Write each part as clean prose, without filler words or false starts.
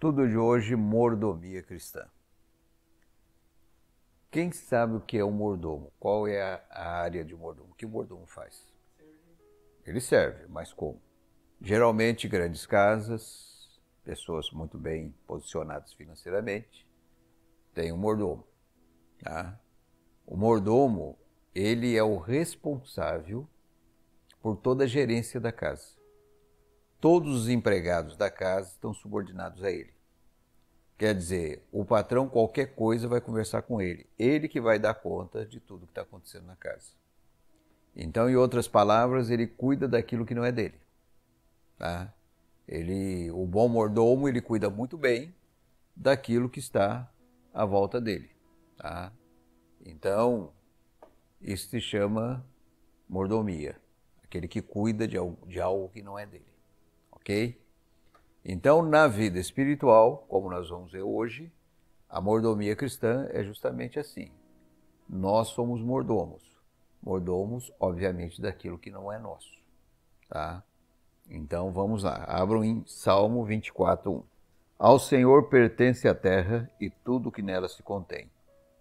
Estudo de hoje, mordomia cristã. Quem sabe o que é um mordomo? Qual é a área de mordomo? O que o mordomo faz? Ele serve, mas como? Geralmente grandes casas, pessoas muito bem posicionadas financeiramente, têm um mordomo. Tá? O mordomo, ele é o responsável por toda a gerência da casa. Todos os empregados da casa estão subordinados a ele. Quer dizer, o patrão, qualquer coisa, vai conversar com ele. Ele que vai dar conta de tudo que está acontecendo na casa. Então, em outras palavras, ele cuida daquilo que não é dele. Tá? O bom mordomo, ele cuida muito bem daquilo que está à volta dele. Tá? Então, isso se chama mordomia. Aquele que cuida de algo que não é dele. Ok? Então, na vida espiritual, como nós vamos ver hoje, a mordomia cristã é justamente assim. Nós somos mordomos. Mordomos, obviamente, daquilo que não é nosso. Tá? Então, vamos lá. Abram em Salmo 24:1. Ao Senhor pertence a terra e tudo que nela se contém,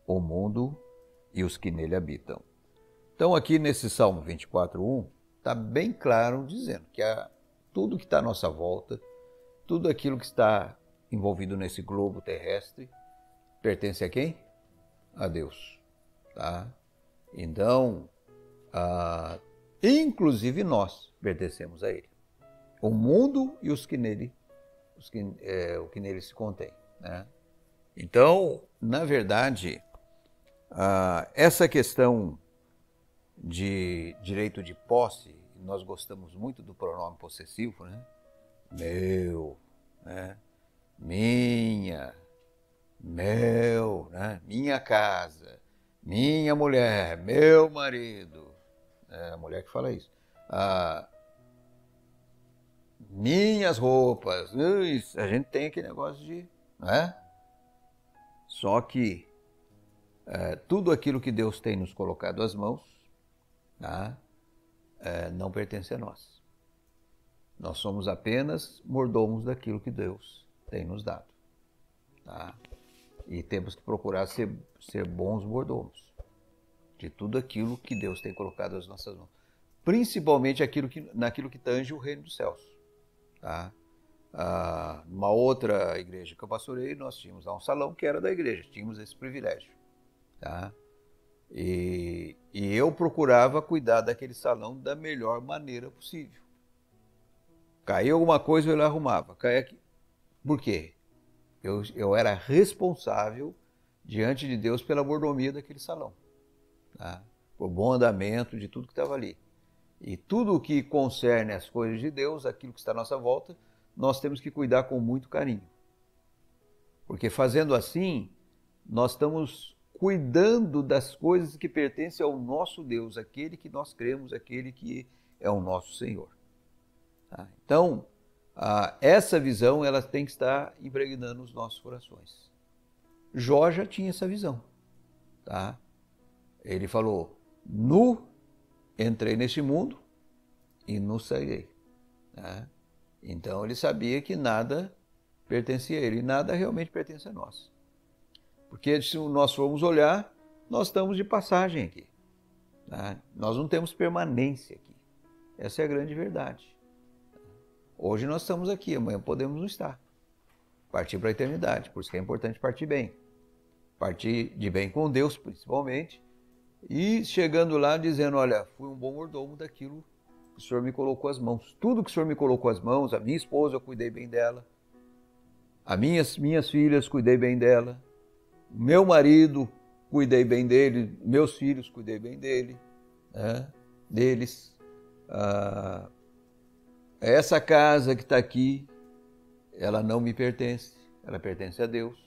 o mundo e os que nele habitam. Então, aqui nesse Salmo 24:1, está bem claro dizendo que tudo que está à nossa volta, tudo aquilo que está envolvido nesse globo terrestre, pertence a quem? A Deus. Tá? Então, inclusive nós pertencemos a Ele. O mundo e o que nele se contém. Né? Então, na verdade, essa questão de direito de posse, nós gostamos muito do pronome possessivo, né? Meu, né? Minha, meu, né? Minha casa, minha mulher, meu marido. É a mulher que fala isso. Minhas roupas. A gente tem aquele negócio de... Né? Só que tudo aquilo que Deus tem nos colocado às mãos, tá? Não pertence a nós. Nós somos apenas mordomos daquilo que Deus tem nos dado. Tá? E temos que procurar ser bons mordomos de tudo aquilo que Deus tem colocado nas nossas mãos. Principalmente naquilo que tange o reino dos céus. Tá? Numa outra igreja que eu pastorei, nós tínhamos lá um salão que era da igreja, tínhamos esse privilégio. Tá? E eu procurava cuidar daquele salão da melhor maneira possível. Caiu alguma coisa, eu lá arrumava. Por quê? Eu era responsável diante de Deus pela mordomia daquele salão. Tá? Por bom andamento de tudo que estava ali. E tudo o que concerne as coisas de Deus, aquilo que está à nossa volta, nós temos que cuidar com muito carinho. Porque fazendo assim, nós estamos cuidando das coisas que pertencem ao nosso Deus, aquele que nós cremos, aquele que é o nosso Senhor. Então, essa visão ela tem que estar impregnando os nossos corações. Jó já tinha essa visão. Tá? Ele falou, entrei neste mundo e nu sairei. Tá? Então, ele sabia que nada pertencia a ele, e nada realmente pertence a nós. Porque se nós formos olhar, nós estamos de passagem aqui. Tá? Nós não temos permanência aqui. Essa é a grande verdade. Hoje nós estamos aqui, amanhã podemos não estar. Partir para a eternidade, por isso que é importante partir bem. Partir de bem com Deus, principalmente, e chegando lá dizendo, olha, fui um bom mordomo daquilo que o Senhor me colocou às mãos. Tudo que o Senhor me colocou às mãos, a minha esposa, eu cuidei bem dela. As minhas filhas, cuidei bem dela. Meu marido, cuidei bem dele. Meus filhos, cuidei bem deles. Essa casa que está aqui, ela não me pertence, ela pertence a Deus.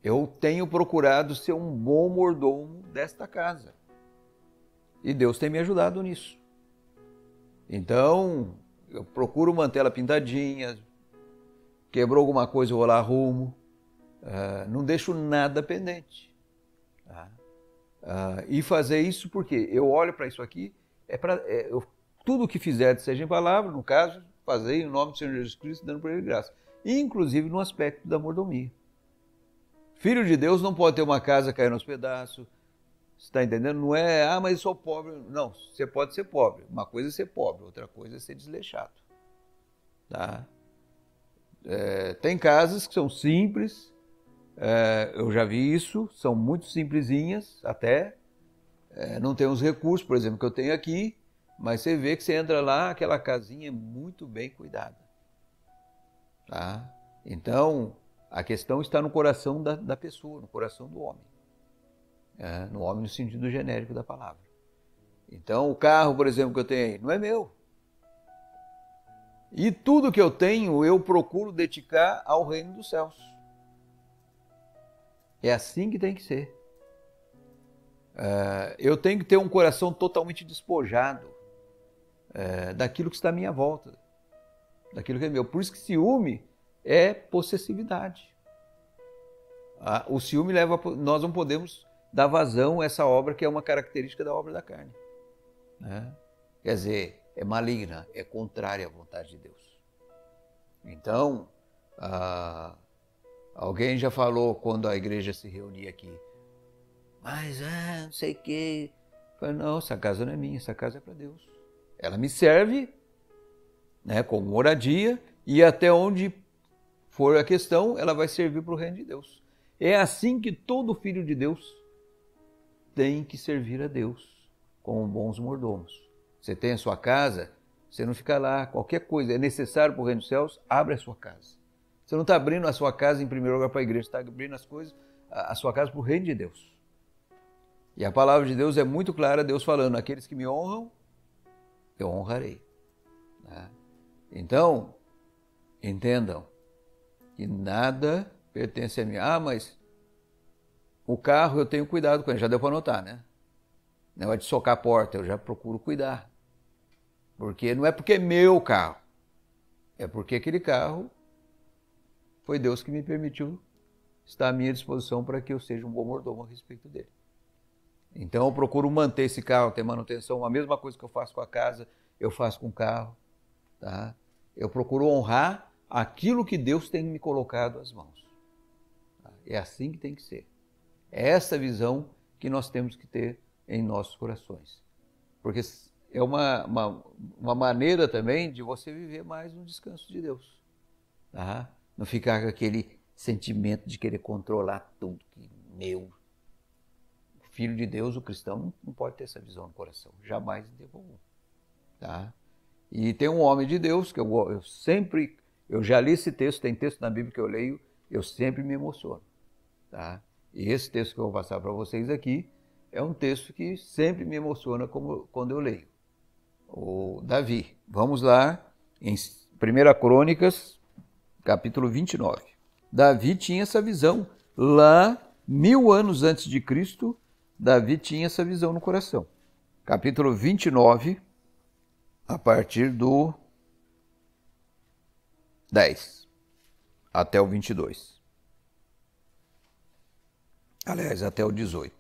Eu tenho procurado ser um bom mordomo desta casa. E Deus tem me ajudado nisso. Então, eu procuro manter ela pintadinha, quebrou alguma coisa, eu vou lá, arrumo. Não deixo nada pendente. Tá? E fazer isso porque eu olho para isso aqui, tudo o que fizer, seja em palavra, no caso, fazer em nome do Senhor Jesus Cristo, dando para Ele graça. inclusive no aspecto da mordomia. Filho de Deus não pode ter uma casa caindo aos pedaços, você está entendendo? Não é, mas eu sou pobre. Não, você pode ser pobre. Uma coisa é ser pobre, outra coisa é ser desleixado. Tá? Tem casas que são simples, eu já vi isso, são muito simplesinhas até, não tem os recursos, por exemplo, que eu tenho aqui, mas você vê que você entra lá, aquela casinha é muito bem cuidada. Tá? Então, a questão está no coração da pessoa, no coração do homem. No homem no sentido genérico da palavra. Então, o carro, por exemplo, que eu tenho aí, não é meu. E tudo que eu tenho, eu procuro dedicar ao reino dos céus. É assim que tem que ser. Eu tenho que ter um coração totalmente despojado daquilo que está à minha volta, daquilo que é meu. Por isso que ciúme é possessividade. O ciúme leva, nós não podemos dar vazão a essa obra que é uma característica da obra da carne. Quer dizer, é maligna, é contrária à vontade de Deus. Então, alguém já falou quando a igreja se reunia aqui, mas não sei o quê. Eu falei, não, essa casa não é minha, essa casa é para Deus. Ela me serve, como moradia, e até onde for a questão, ela vai servir para o reino de Deus. É assim que todo filho de Deus tem que servir a Deus como bons mordomos. Você tem a sua casa, você não fica lá, qualquer coisa é necessário para o reino dos céus, abre a sua casa. Você não está abrindo a sua casa em primeiro lugar para a igreja, você está abrindo a sua casa para o reino de Deus. E a palavra de Deus é muito clara, Deus falando, aqueles que me honram, eu honrarei. Então, entendam que nada pertence a mim. Mas o carro eu tenho cuidado com ele, já deu para notar, né? Não é de socar a porta, eu já procuro cuidar. Porque não é porque é meu carro, é porque aquele carro foi Deus que me permitiu estar à minha disposição para que eu seja um bom mordomo a respeito dele. Então eu procuro manter esse carro, ter manutenção, a mesma coisa que eu faço com a casa, eu faço com o carro. Tá? Eu procuro honrar aquilo que Deus tem me colocado às mãos. Tá? É assim que tem que ser. É essa visão que nós temos que ter em nossos corações. Porque é uma maneira também de você viver mais no descanso de Deus. Tá? Não ficar com aquele sentimento de querer controlar tudo, que meu. O filho de Deus, o cristão, não pode ter essa visão no coração. Jamais em tempo algum. Tá? E tem um homem de Deus que eu já li esse texto, tem texto na Bíblia que eu leio, eu sempre me emociono. Tá? E esse texto que eu vou passar para vocês aqui é um texto que sempre me emociona quando eu leio. O Davi. Vamos lá em 1 Crônicas, capítulo 29. Davi tinha essa visão. Lá, 1000 anos antes de Cristo, Davi tinha essa visão no coração. Capítulo 29, a partir do 10 até o 22. Aliás, até o 18.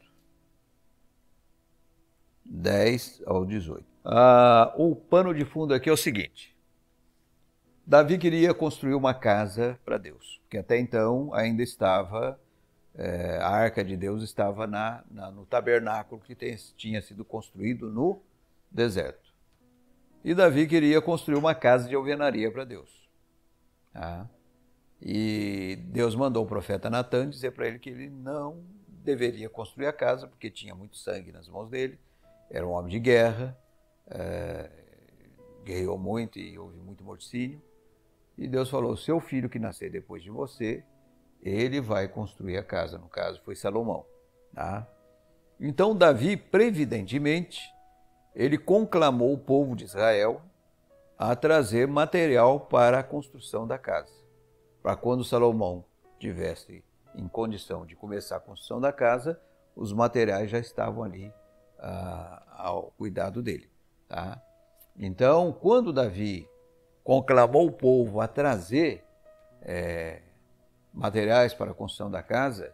10 ao 18. O pano de fundo aqui é o seguinte. Davi queria construir uma casa para Deus, porque até então ainda estava, a arca de Deus estava no tabernáculo que tinha sido construído no deserto. E Davi queria construir uma casa de alvenaria para Deus. Tá? E Deus mandou o profeta Natã dizer para ele que ele não deveria construir a casa, porque tinha muito sangue nas mãos dele, era um homem de guerra, guerreou muito e houve muito morticínio. E Deus falou, seu filho que nascer depois de você, ele vai construir a casa. No caso, foi Salomão. Tá? Então, Davi, previdentemente, ele conclamou o povo de Israel a trazer material para a construção da casa. Para quando Salomão tivesse em condição de começar a construção da casa, os materiais já estavam ali ao cuidado dele. Tá? Então, quando Davi conclamou o povo a trazer materiais para a construção da casa,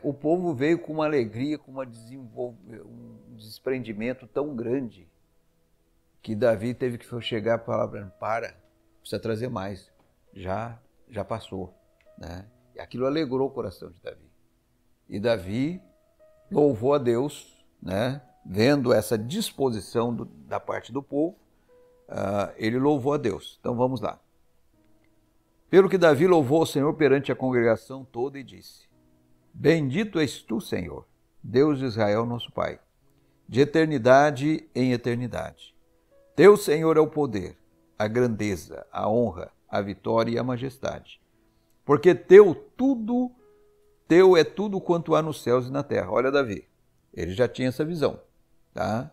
o povo veio com uma alegria, com um desprendimento tão grande, que Davi teve que chegar a palavra, precisa trazer mais, já já passou, né? E aquilo alegrou o coração de Davi. E Davi louvou a Deus, né? Vendo essa disposição da parte do povo, ele louvou a Deus. Então vamos lá. Pelo que Davi louvou o Senhor perante a congregação toda e disse: Bendito és tu, Senhor, Deus de Israel, nosso Pai, de eternidade em eternidade. Teu, Senhor, é o poder, a grandeza, a honra, a vitória e a majestade. Porque teu é tudo quanto há nos céus e na terra. Olha, Davi, ele já tinha essa visão, tá?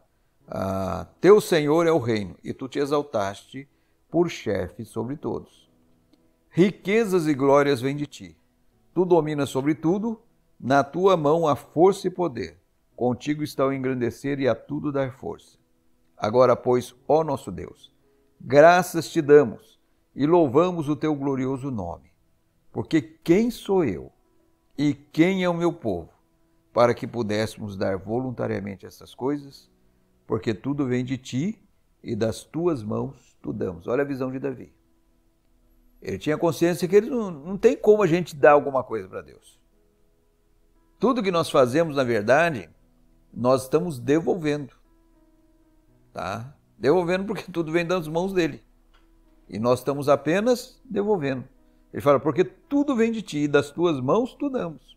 Teu, Senhor, é o reino, e tu te exaltaste por chefe sobre todos. Riquezas e glórias vêm de ti. Tu dominas sobre tudo, na tua mão há força e poder. Contigo está o engrandecer e a tudo dar força. Agora, pois, ó nosso Deus, graças te damos e louvamos o teu glorioso nome. Porque quem sou eu e quem é o meu povo, para que pudéssemos dar voluntariamente essas coisas? Porque tudo vem de ti e das tuas mãos tu damos. Olha a visão de Davi. Ele tinha consciência que ele não tem como a gente dar alguma coisa para Deus. Tudo que nós fazemos, na verdade, nós estamos devolvendo. Tá? Devolvendo porque tudo vem das mãos dele. E nós estamos apenas devolvendo. Ele fala, porque tudo vem de ti e das tuas mãos tu damos.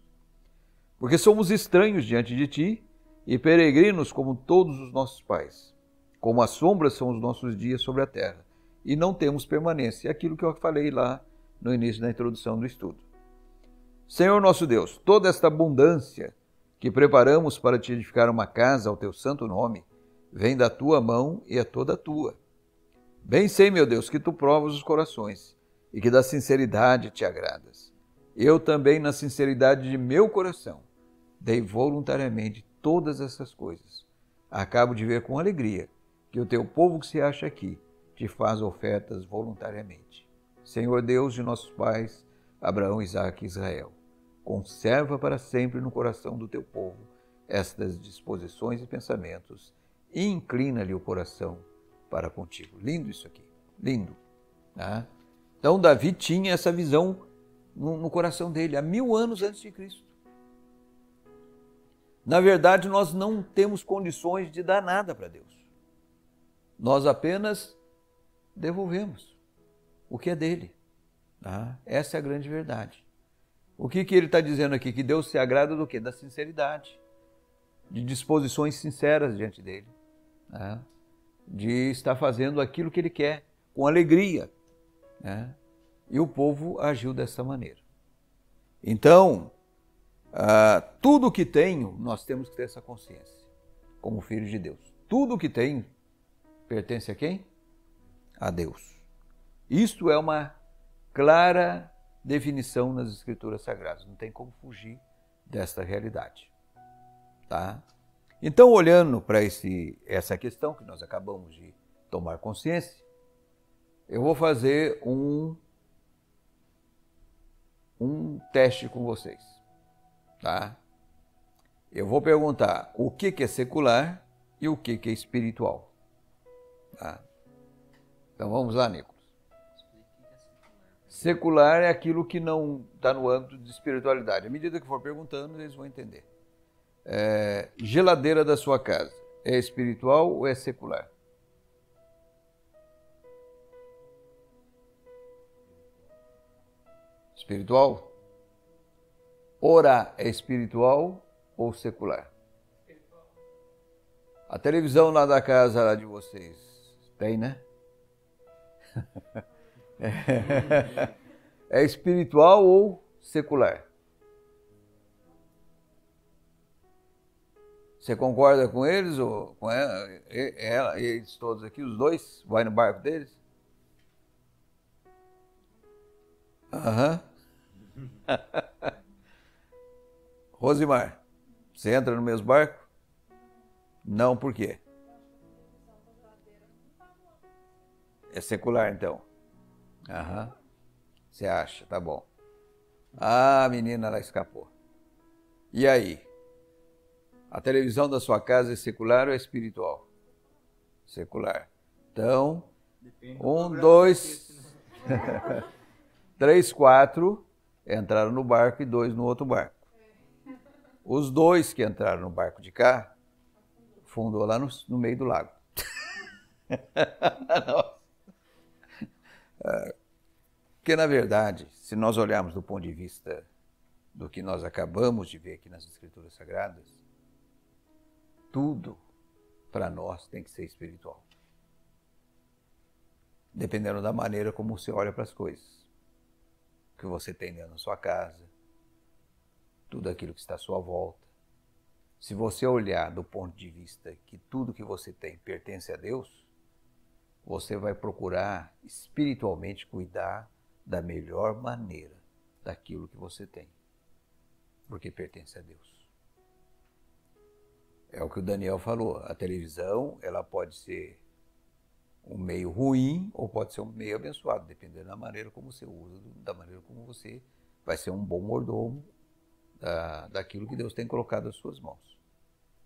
Porque somos estranhos diante de ti e peregrinos como todos os nossos pais. Como as sombras são os nossos dias sobre a terra. E não temos permanência. É aquilo que eu falei lá no início da introdução do estudo. Senhor nosso Deus, toda esta abundância que preparamos para te edificar uma casa ao teu santo nome, vem da tua mão e é toda tua. Bem sei, meu Deus, que tu provas os corações e que da sinceridade te agradas. Eu também, na sinceridade de meu coração, dei voluntariamente todas essas coisas. Acabo de ver com alegria que o teu povo que se acha aqui te faz ofertas voluntariamente. Senhor Deus de nossos pais, Abraão, Isaque e Israel, conserva para sempre no coração do teu povo estas disposições e pensamentos e inclina-lhe o coração para contigo. Lindo isso aqui, lindo. Tá? Então Davi tinha essa visão no coração dele, há 1000 anos antes de Cristo. Na verdade, nós não temos condições de dar nada para Deus. Nós apenas devolvemos o que é dele. Tá? Essa é a grande verdade. O que ele está dizendo aqui? Que Deus se agrada do quê? Da sinceridade, de disposições sinceras diante dele, né? De estar fazendo aquilo que ele quer, com alegria. Né? E o povo agiu dessa maneira. Então, tudo que tenho, nós temos que ter essa consciência, como filhos de Deus. Tudo que tenho pertence a quem? A Deus. Isto é uma clara definição nas Escrituras Sagradas. Não tem como fugir desta realidade. Tá? Então, olhando para essa questão que nós acabamos de tomar consciência, eu vou fazer um teste com vocês. Tá? Eu vou perguntar o que é secular e o que é espiritual. Tá? Então vamos lá, Nicolas. Secular é aquilo que não está no âmbito de espiritualidade. À medida que for perguntando, eles vão entender. Geladeira da sua casa, é espiritual ou é secular? Espiritual? Orar é espiritual ou secular? Espiritual. A televisão lá da casa lá de vocês, tem, né? É espiritual ou secular? Você concorda com eles ou com ela, eles todos aqui, os dois? Vai no barco deles? Aham. Rosimar, você entra no mesmo barco? Não, por quê? É secular, então. Aham. Você acha, tá bom. Ah, a menina, ela escapou. E aí? A televisão da sua casa é secular ou é espiritual? Secular. Então, 1, 2... 3, 4 entraram no barco e 2 no outro barco. Os 2 que entraram no barco de cá, fundou lá no meio do lago. Porque, na verdade, se nós olharmos do ponto de vista do que nós acabamos de ver aqui nas Escrituras Sagradas, tudo para nós tem que ser espiritual. Dependendo da maneira como você olha para as coisas. O que você tem dentro da sua casa, tudo aquilo que está à sua volta. Se você olhar do ponto de vista que tudo que você tem pertence a Deus, você vai procurar espiritualmente cuidar da melhor maneira daquilo que você tem, porque pertence a Deus. É o que o Daniel falou, a televisão ela pode ser um meio ruim ou pode ser um meio abençoado, dependendo da maneira como você usa, da maneira como você vai ser um bom mordomo daquilo que Deus tem colocado nas suas mãos.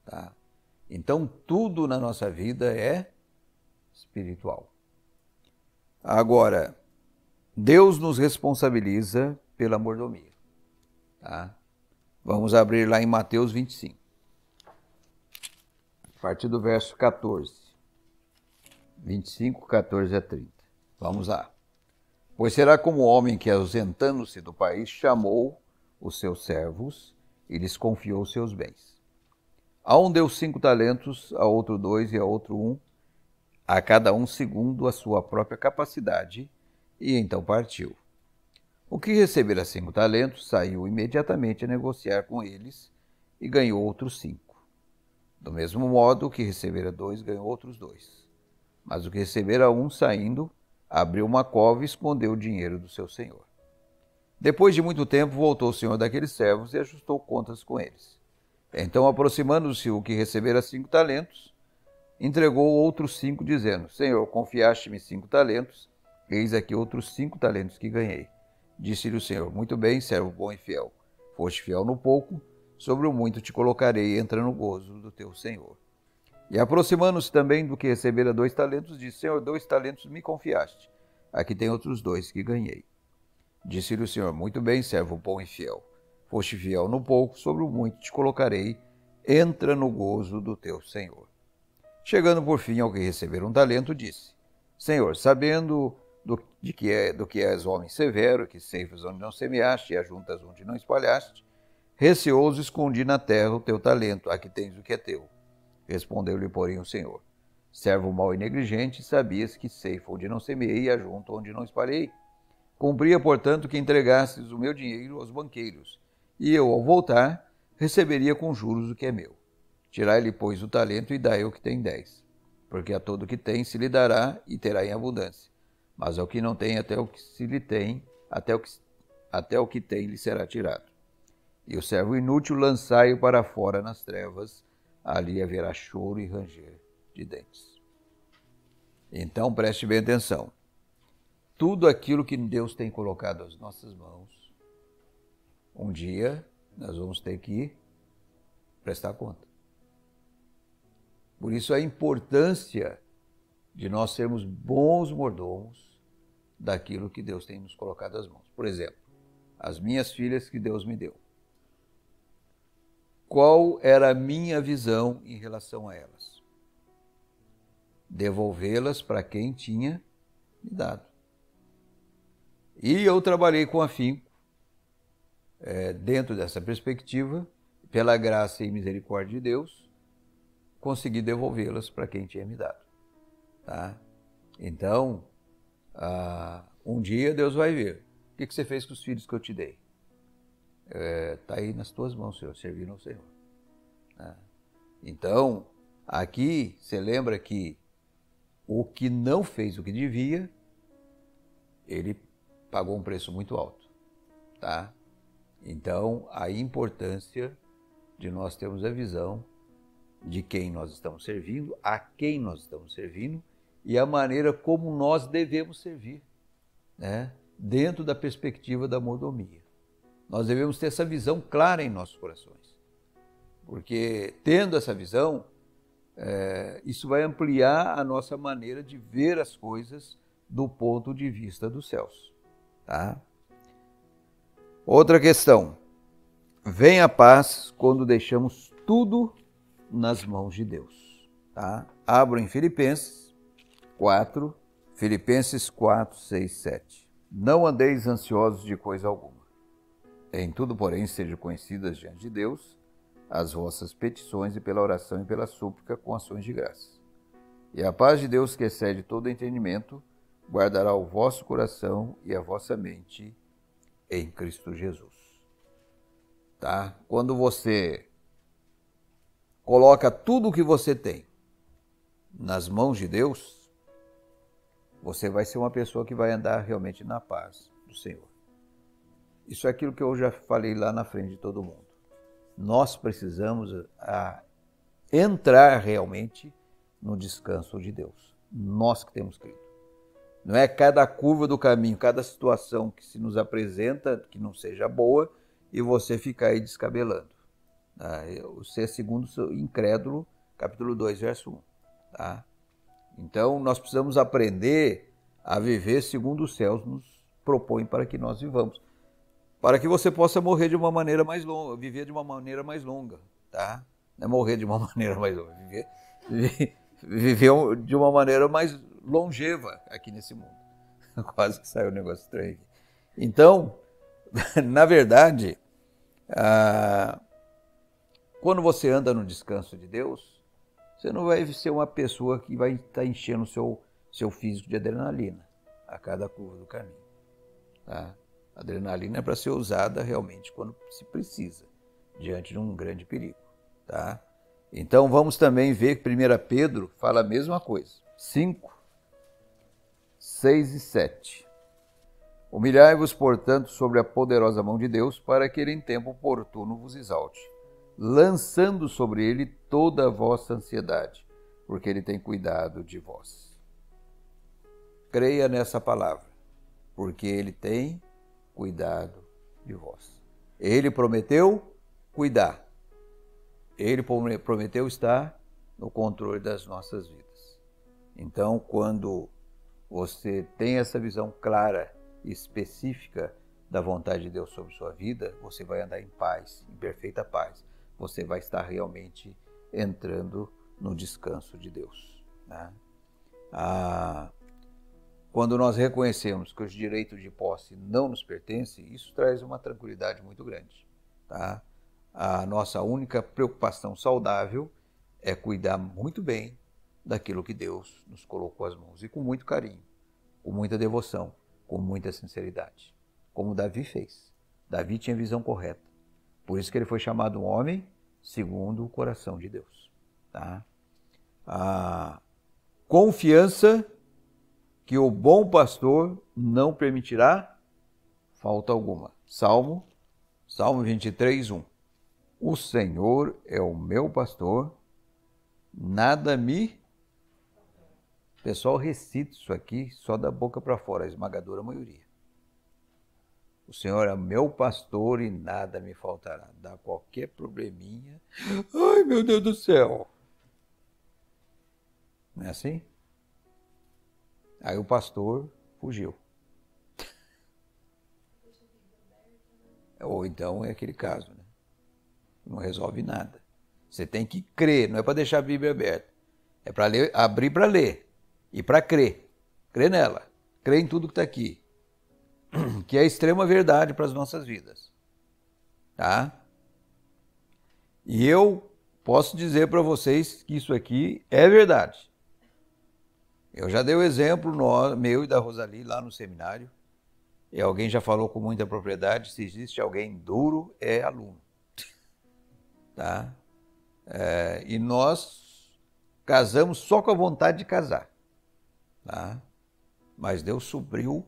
Tá? Então, tudo na nossa vida é espiritual. Agora, Deus nos responsabiliza pela mordomia. Tá? Vamos abrir lá em Mateus 25. A partir do verso 14. 25, 14 a 30. Vamos lá. Pois será como o homem que, ausentando-se do país, chamou os seus servos e lhes confiou seus bens. A um deu 5 talentos, a outro 2 e a outro 1, a cada um segundo a sua própria capacidade, e então partiu. O que recebera 5 talentos saiu imediatamente a negociar com eles e ganhou outros 5. Do mesmo modo, o que recebera 2 ganhou outros 2. Mas o que recebera 1, saindo, abriu uma cova e escondeu o dinheiro do seu senhor. Depois de muito tempo, voltou o senhor daqueles servos e ajustou contas com eles. Então, aproximando-se o que recebera 5 talentos, entregou outros 5, dizendo: Senhor, confiaste-me 5 talentos, eis aqui outros 5 talentos que ganhei. Disse-lhe o Senhor: Muito bem, servo bom e fiel. Foste fiel no pouco, sobre o muito te colocarei, entra no gozo do teu Senhor. E aproximando-se também do que recebera 2 talentos, disse: Senhor, 2 talentos me confiaste, aqui tem outros 2 que ganhei. Disse-lhe o Senhor: Muito bem, servo bom e fiel. Foste fiel no pouco, sobre o muito te colocarei, entra no gozo do teu Senhor. Chegando por fim ao que recebera 1 talento, disse: Senhor, sabendo do que és homem severo, que ceifas onde não semeaste e ajuntas onde não espalhaste, receoso escondi na terra o teu talento, aqui tens o que é teu. Respondeu-lhe, porém, o Senhor: Servo mau e negligente, sabias que ceifo onde não semeei e ajunto onde não espalhei? Cumpria, portanto, que entregasses o meu dinheiro aos banqueiros, e eu, ao voltar, receberia com juros o que é meu. Tirai-lhe, pois, o talento e dai ao que tem 10. Porque a todo o que tem se lhe dará e terá em abundância. Mas ao que não tem, até o que se lhe tem, até o que tem lhe será tirado. E o servo inútil lançai-o para fora nas trevas, ali haverá choro e ranger de dentes. Então, preste bem atenção. Tudo aquilo que Deus tem colocado às nossas mãos, um dia nós vamos ter que prestar conta. Por isso a importância de nós sermos bons mordomos daquilo que Deus tem nos colocado às mãos. Por exemplo, as minhas filhas que Deus me deu. Qual era a minha visão em relação a elas? Devolvê-las para quem tinha me dado. E eu trabalhei com afinco, dentro dessa perspectiva, pela graça e misericórdia de Deus, consegui devolvê-las para quem tinha me dado. Tá? Então, um dia Deus vai ver. O que você fez com os filhos que eu te dei? Está aí nas tuas mãos, Senhor, servindo ao Senhor. Tá? Então, aqui você lembra que o que não fez o que devia, ele pagou um preço muito alto. Tá? Então, a importância de nós termos a visão de quem nós estamos servindo, a quem nós estamos servindo e a maneira como nós devemos servir, né? Dentro da perspectiva da mordomia. Nós devemos ter essa visão clara em nossos corações, porque tendo essa visão, isso vai ampliar a nossa maneira de ver as coisas do ponto de vista dos céus. Tá? Outra questão. Vem a paz quando deixamos tudo nas mãos de Deus. Tá? Abro em Filipenses 4, 6, 7. Não andeis ansiosos de coisa alguma. Em tudo, porém, sejam conhecidas diante de Deus as vossas petições e pela oração e pela súplica com ações de graça. E a paz de Deus, que excede todo entendimento, guardará o vosso coração e a vossa mente em Cristo Jesus. Tá? Quando você coloca tudo o que você tem nas mãos de Deus, você vai ser uma pessoa que vai andar realmente na paz do Senhor. Isso é aquilo que eu já falei lá na frente de todo mundo. Nós precisamos entrar realmente no descanso de Deus. Nós que temos crido. Não é cada curva do caminho, cada situação que se nos apresenta, que não seja boa, e você ficar aí descabelando. Você é segundo Incrédulo, capítulo 2, verso 1. Tá? Então, nós precisamos aprender a viver segundo os céus nos propõem para que nós vivamos. Para que você possa morrer de uma maneira mais longa, viver de uma maneira mais longa. Tá? Não é morrer de uma maneira mais longa, viver de uma maneira mais longeva aqui nesse mundo. Quase que saiu um negócio estranho aqui. Então, na verdade, quando você anda no descanso de Deus, você não vai ser uma pessoa que vai estar enchendo o seu físico de adrenalina a cada curva do caminho. Tá? A adrenalina é para ser usada realmente quando se precisa, diante de um grande perigo. Tá? Então vamos também ver que 1 Pedro fala a mesma coisa. 5, 6 e 7. Humilhai-vos, portanto, sobre a poderosa mão de Deus, para que ele em tempo oportuno vos exalte, lançando sobre ele toda a vossa ansiedade, porque ele tem cuidado de vós. Creia nessa palavra, porque ele tem cuidado de vós. Ele prometeu cuidar. Ele prometeu estar no controle das nossas vidas. Então, quando você tem essa visão clara e específica da vontade de Deus sobre sua vida, você vai andar em paz, em perfeita paz. Você vai estar realmente entrando no descanso de Deus. Né? Quando nós reconhecemos que os direitos de posse não nos pertencem, isso traz uma tranquilidade muito grande. Tá? A nossa única preocupação saudável é cuidar muito bem daquilo que Deus nos colocou às mãos, e com muito carinho, com muita devoção, com muita sinceridade, como Davi fez. Davi tinha visão correta, por isso que ele foi chamado um homem segundo o coração de Deus. Tá? A confiança que o bom pastor não permitirá falta alguma. Salmo 23, 1. O Senhor é o meu pastor, nada me... O pessoal recita isso aqui só da boca para fora, a esmagadora maioria. O Senhor é meu pastor e nada me faltará. Dá qualquer probleminha. Ai, meu Deus do céu. Não é assim? Aí o pastor fugiu. Ou então é aquele caso, né? Não resolve nada. Você tem que crer, não é para deixar a Bíblia aberta. É para ler, abrir para ler e para crer. Crer nela. Crer em tudo que está aqui. Que é a extrema verdade para as nossas vidas. Tá? E eu posso dizer para vocês que isso aqui é verdade. Eu já dei o exemplo meu e da Rosali lá no seminário. E alguém já falou com muita propriedade, se existe alguém duro, é aluno. Tá? E nós casamos só com a vontade de casar. Tá? Mas Deus supriu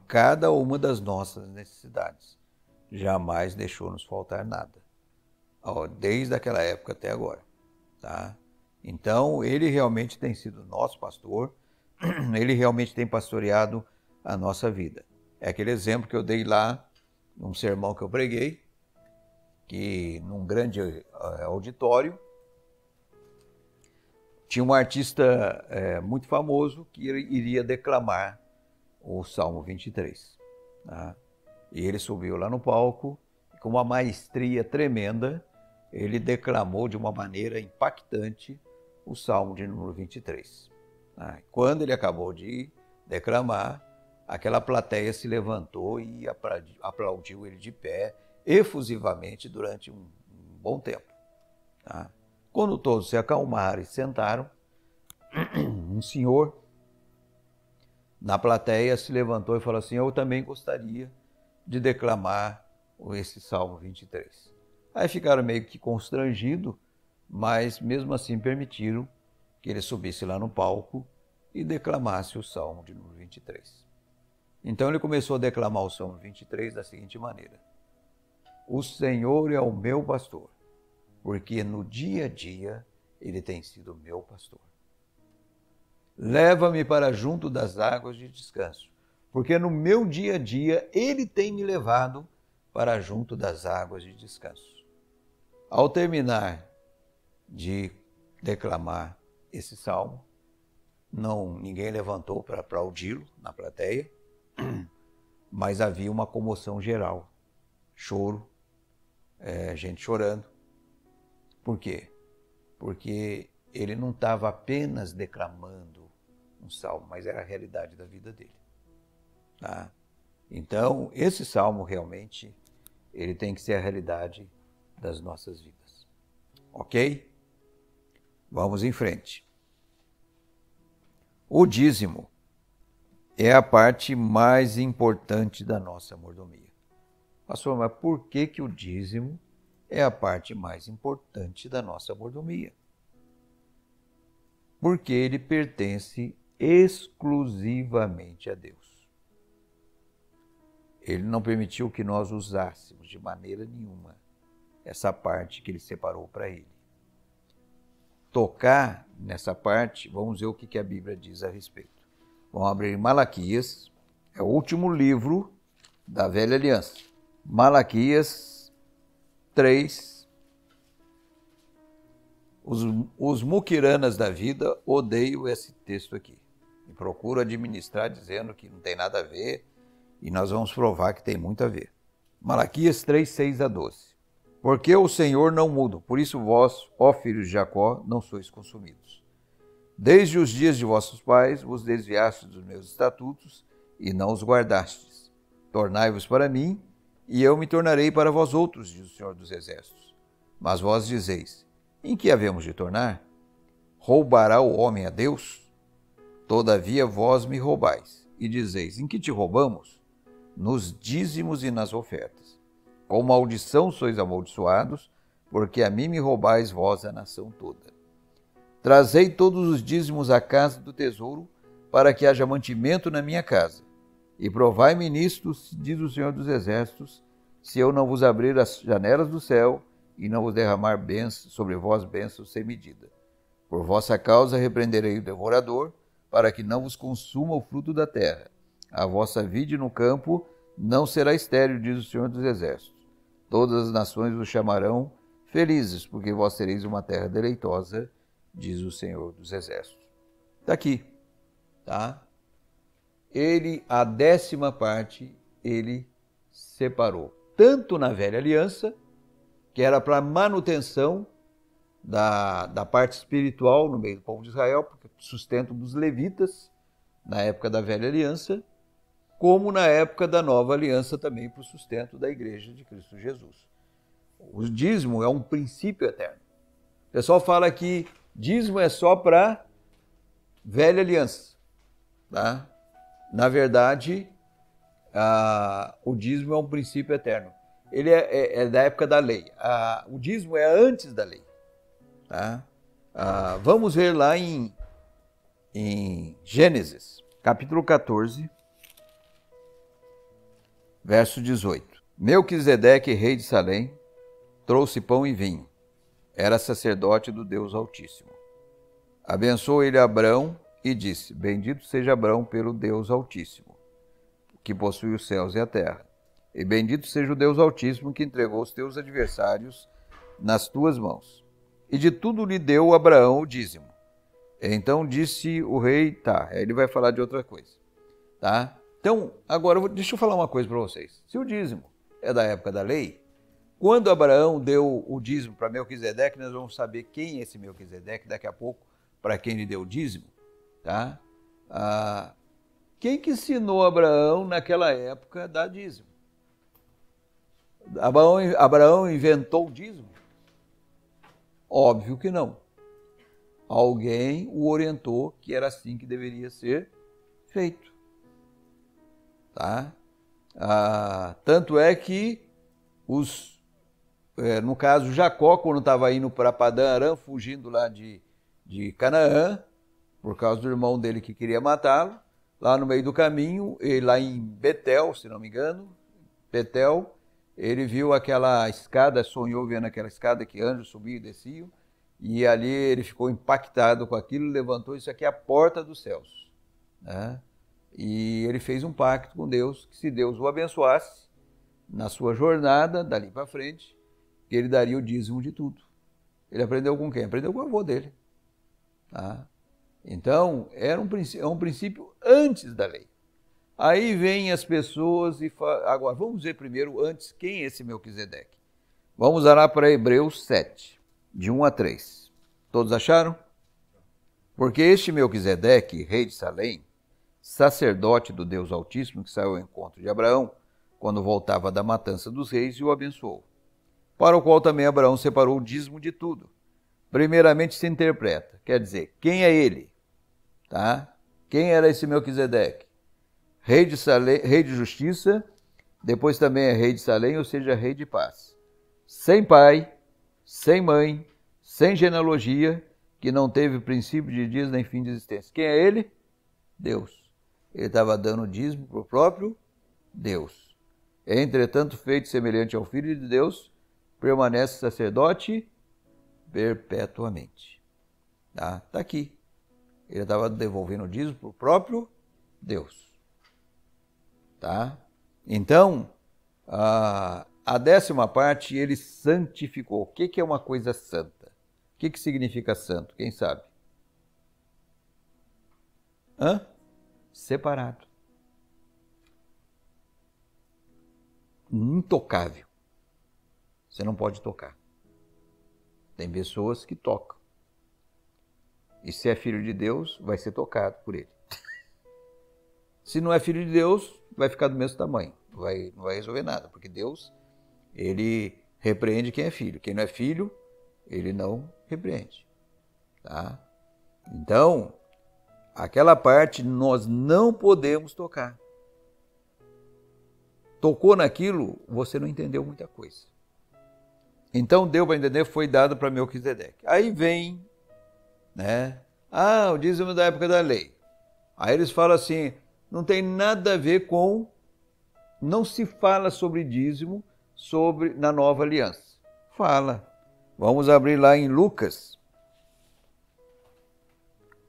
cada uma das nossas necessidades. Jamais deixou nos faltar nada. Desde aquela época até agora. Tá? Então, ele realmente tem sido nosso pastor, ele realmente tem pastoreado a nossa vida. É aquele exemplo que eu dei lá, num sermão que eu preguei, que num grande auditório, tinha um artista muito famoso que iria declamar o Salmo 23. Tá? E ele subiu lá no palco, e com uma maestria tremenda, ele declamou de uma maneira impactante o Salmo de número 23. Quando ele acabou de declamar, aquela plateia se levantou e aplaudiu ele de pé, efusivamente, durante um bom tempo. Quando todos se acalmaram e sentaram, um senhor na plateia se levantou e falou assim: eu também gostaria de declamar esse Salmo 23. Aí ficaram meio que constrangidos, mas mesmo assim permitiram que ele subisse lá no palco e declamasse o Salmo de número 23. Então ele começou a declamar o Salmo 23 da seguinte maneira: o Senhor é o meu pastor, porque no dia a dia ele tem sido meu pastor. Leva-me para junto das águas de descanso, porque no meu dia a dia ele tem me levado para junto das águas de descanso. Ao terminar de declamar esse salmo, ninguém levantou para aplaudi-lo na plateia, mas havia uma comoção geral, choro, gente chorando. Por quê? Porque ele não estava apenas declamando um salmo, mas era a realidade da vida dele. Então, esse salmo realmente, ele tem que ser a realidade das nossas vidas. Ok? Vamos em frente. O dízimo é a parte mais importante da nossa mordomia. Pastor, mas por que o dízimo é a parte mais importante da nossa mordomia? Porque ele pertence exclusivamente a Deus. Ele não permitiu que nós usássemos de maneira nenhuma essa parte que ele separou para ele. Tocar nessa parte, vamos ver o que a Bíblia diz a respeito. Vamos abrir Malaquias, é o último livro da Velha Aliança. Malaquias 3. Os muquiranas da vida odeiam esse texto aqui. E procuram administrar dizendo que não tem nada a ver, e nós vamos provar que tem muito a ver. Malaquias 3, 6 a 12. Porque o Senhor não muda, por isso vós, ó filhos de Jacó, não sois consumidos. Desde os dias de vossos pais vos desviastes dos meus estatutos e não os guardastes. Tornai-vos para mim, e eu me tornarei para vós outros, diz o Senhor dos Exércitos. Mas vós dizeis: em que havemos de tornar? Roubará o homem a Deus? Todavia vós me roubais, e dizeis: em que te roubamos? Nos dízimos e nas ofertas. Com maldição sois amaldiçoados, porque a mim me roubais vós a nação toda. Trazei todos os dízimos à casa do tesouro, para que haja mantimento na minha casa. E provai-me nisto, diz o Senhor dos Exércitos, se eu não vos abrir as janelas do céu e não vos derramar sobre vós bênçãos sem medida. Por vossa causa repreenderei o devorador, para que não vos consuma o fruto da terra. A vossa vide no campo não será estéril, diz o Senhor dos Exércitos. Todas as nações vos chamarão felizes, porque vós sereis uma terra deleitosa, diz o Senhor dos Exércitos. Está aqui, tá? A 10ª parte, ele separou. Tanto na Velha Aliança, que era para manutenção da parte espiritual no meio do povo de Israel, porque sustento dos levitas, na época da Velha Aliança, como na época da Nova Aliança também para o sustento da Igreja de Cristo Jesus. O dízimo é um princípio eterno. O pessoal fala que dízimo é só para Velha Aliança. Tá? Na verdade, o dízimo é um princípio eterno. Ele é da época da lei. O dízimo é antes da lei. Tá? Vamos ver lá em Gênesis, capítulo 14, verso 18. Melquisedeque, rei de Salém, trouxe pão e vinho. Era sacerdote do Deus Altíssimo. Abençoou ele Abrão e disse: bendito seja Abrão pelo Deus Altíssimo, que possui os céus e a terra. E bendito seja o Deus Altíssimo, que entregou os teus adversários nas tuas mãos. E de tudo lhe deu Abraão o dízimo. Então disse o rei, ele vai falar de outra coisa. Tá? Então, agora, deixa eu falar uma coisa para vocês. Se o dízimo é da época da lei, quando Abraão deu o dízimo para Melquisedeque, nós vamos saber quem é esse Melquisedeque daqui a pouco, para quem ele deu o dízimo, tá? Quem que ensinou Abraão naquela época a dar dízimo? Abraão inventou o dízimo? Óbvio que não. Alguém o orientou que era assim que deveria ser feito. Tá? Tanto é que no caso, Jacó, quando estava indo para Padã Arã, fugindo lá de Canaã, por causa do irmão dele que queria matá-lo, lá no meio do caminho, lá em Betel, se não me engano, Betel, ele viu aquela escada, sonhou vendo aquela escada que anjos subiam e desciam, e ali ele ficou impactado com aquilo, levantou, isso aqui é a porta dos céus, né? E ele fez um pacto com Deus, que se Deus o abençoasse na sua jornada, dali para frente, que ele daria o dízimo de tudo. Ele aprendeu com quem? Aprendeu com o avô dele. Tá? Então, é um princípio antes da lei. Aí vêm as pessoas e falam... Agora, vamos ver primeiro, antes, quem é esse Melquisedeque? Vamos lá para Hebreus 7, de 1 a 3. Todos acharam? Porque este Melquisedeque, rei de Salém, sacerdote do Deus Altíssimo, que saiu ao encontro de Abraão, quando voltava da matança dos reis, e o abençoou. Para o qual também Abraão separou o dízimo de tudo. Primeiramente se interpreta, quer dizer, quem é ele? Tá? Quem era esse Melquisedeque? Rei de Salém, rei de justiça, depois também é rei de Salém, ou seja, rei de paz. Sem pai, sem mãe, sem genealogia, que não teve princípio de dias nem fim de existência. Quem é ele? Deus. Ele estava dando dízimo para o próprio Deus. Entretanto, feito semelhante ao Filho de Deus, permanece sacerdote perpetuamente. Tá aqui. Ele estava devolvendo o dízimo para o próprio Deus. Tá? Então, a 10ª parte ele santificou. O que é uma coisa santa? O que significa santo? Quem sabe? Separado. Intocável. Você não pode tocar. Tem pessoas que tocam. E se é filho de Deus, vai ser tocado por ele. Se não é filho de Deus, vai ficar do mesmo tamanho. Não vai resolver nada, porque Deus, ele repreende quem é filho. Quem não é filho, ele não repreende. Tá? Então, aquela parte nós não podemos tocar. Tocou naquilo, você não entendeu muita coisa. Então deu para entender, foi dado para Melquisedeque. Aí vem, né? O dízimo da época da lei. Aí eles falam assim, não tem nada a ver com, não se fala sobre dízimo na nova aliança. Fala. Vamos abrir lá em Lucas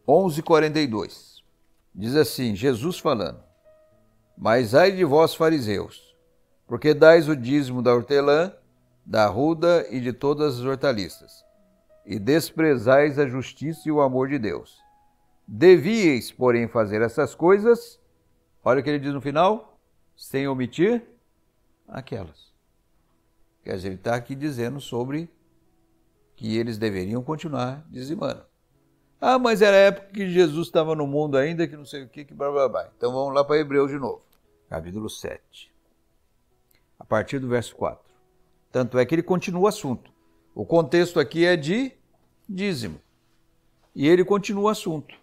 11:42. Diz assim, Jesus falando: Mas ai de vós, fariseus, porque dais o dízimo da hortelã, da arruda e de todas as hortaliças, e desprezais a justiça e o amor de Deus. Devíeis, porém, fazer essas coisas, olha o que ele diz no final, sem omitir aquelas. Quer dizer, ele está aqui dizendo sobre que eles deveriam continuar dizimando. Mas era a época que Jesus estava no mundo ainda, que não sei o que blá blá blá. Então vamos lá para Hebreus de novo, capítulo 7, a partir do verso 4. Tanto é que ele continua o assunto. O contexto aqui é de dízimo. E ele continua o assunto.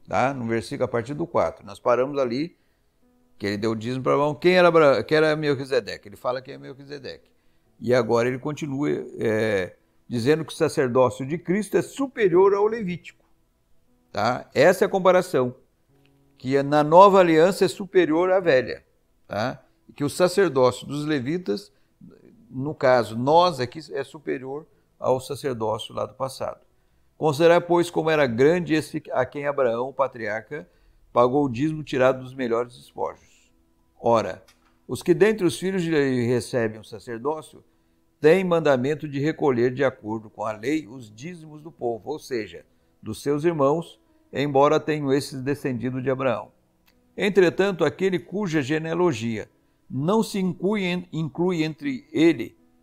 Tá? No versículo a partir do 4. Nós paramos ali, que ele deu o dízimo para Abraão. Quem era Melquisedeque? Ele fala que é Melquisedeque. E agora ele continua dizendo que o sacerdócio de Cristo é superior ao levítico. Tá? Essa é a comparação. Que na nova aliança é superior à velha. Tá? E que o sacerdócio dos levitas, no caso, nós aqui, é superior ao sacerdócio lá do passado. Considerai, pois, como era grande esse a quem Abraão, o patriarca, pagou o dízimo tirado dos melhores despojos. Ora, os que dentre os filhos de Levi recebem o sacerdócio, têm mandamento de recolher de acordo com a lei os dízimos do povo, ou seja, dos seus irmãos, embora tenham esses descendido de Abraão. Entretanto, aquele cuja genealogia não se inclui entre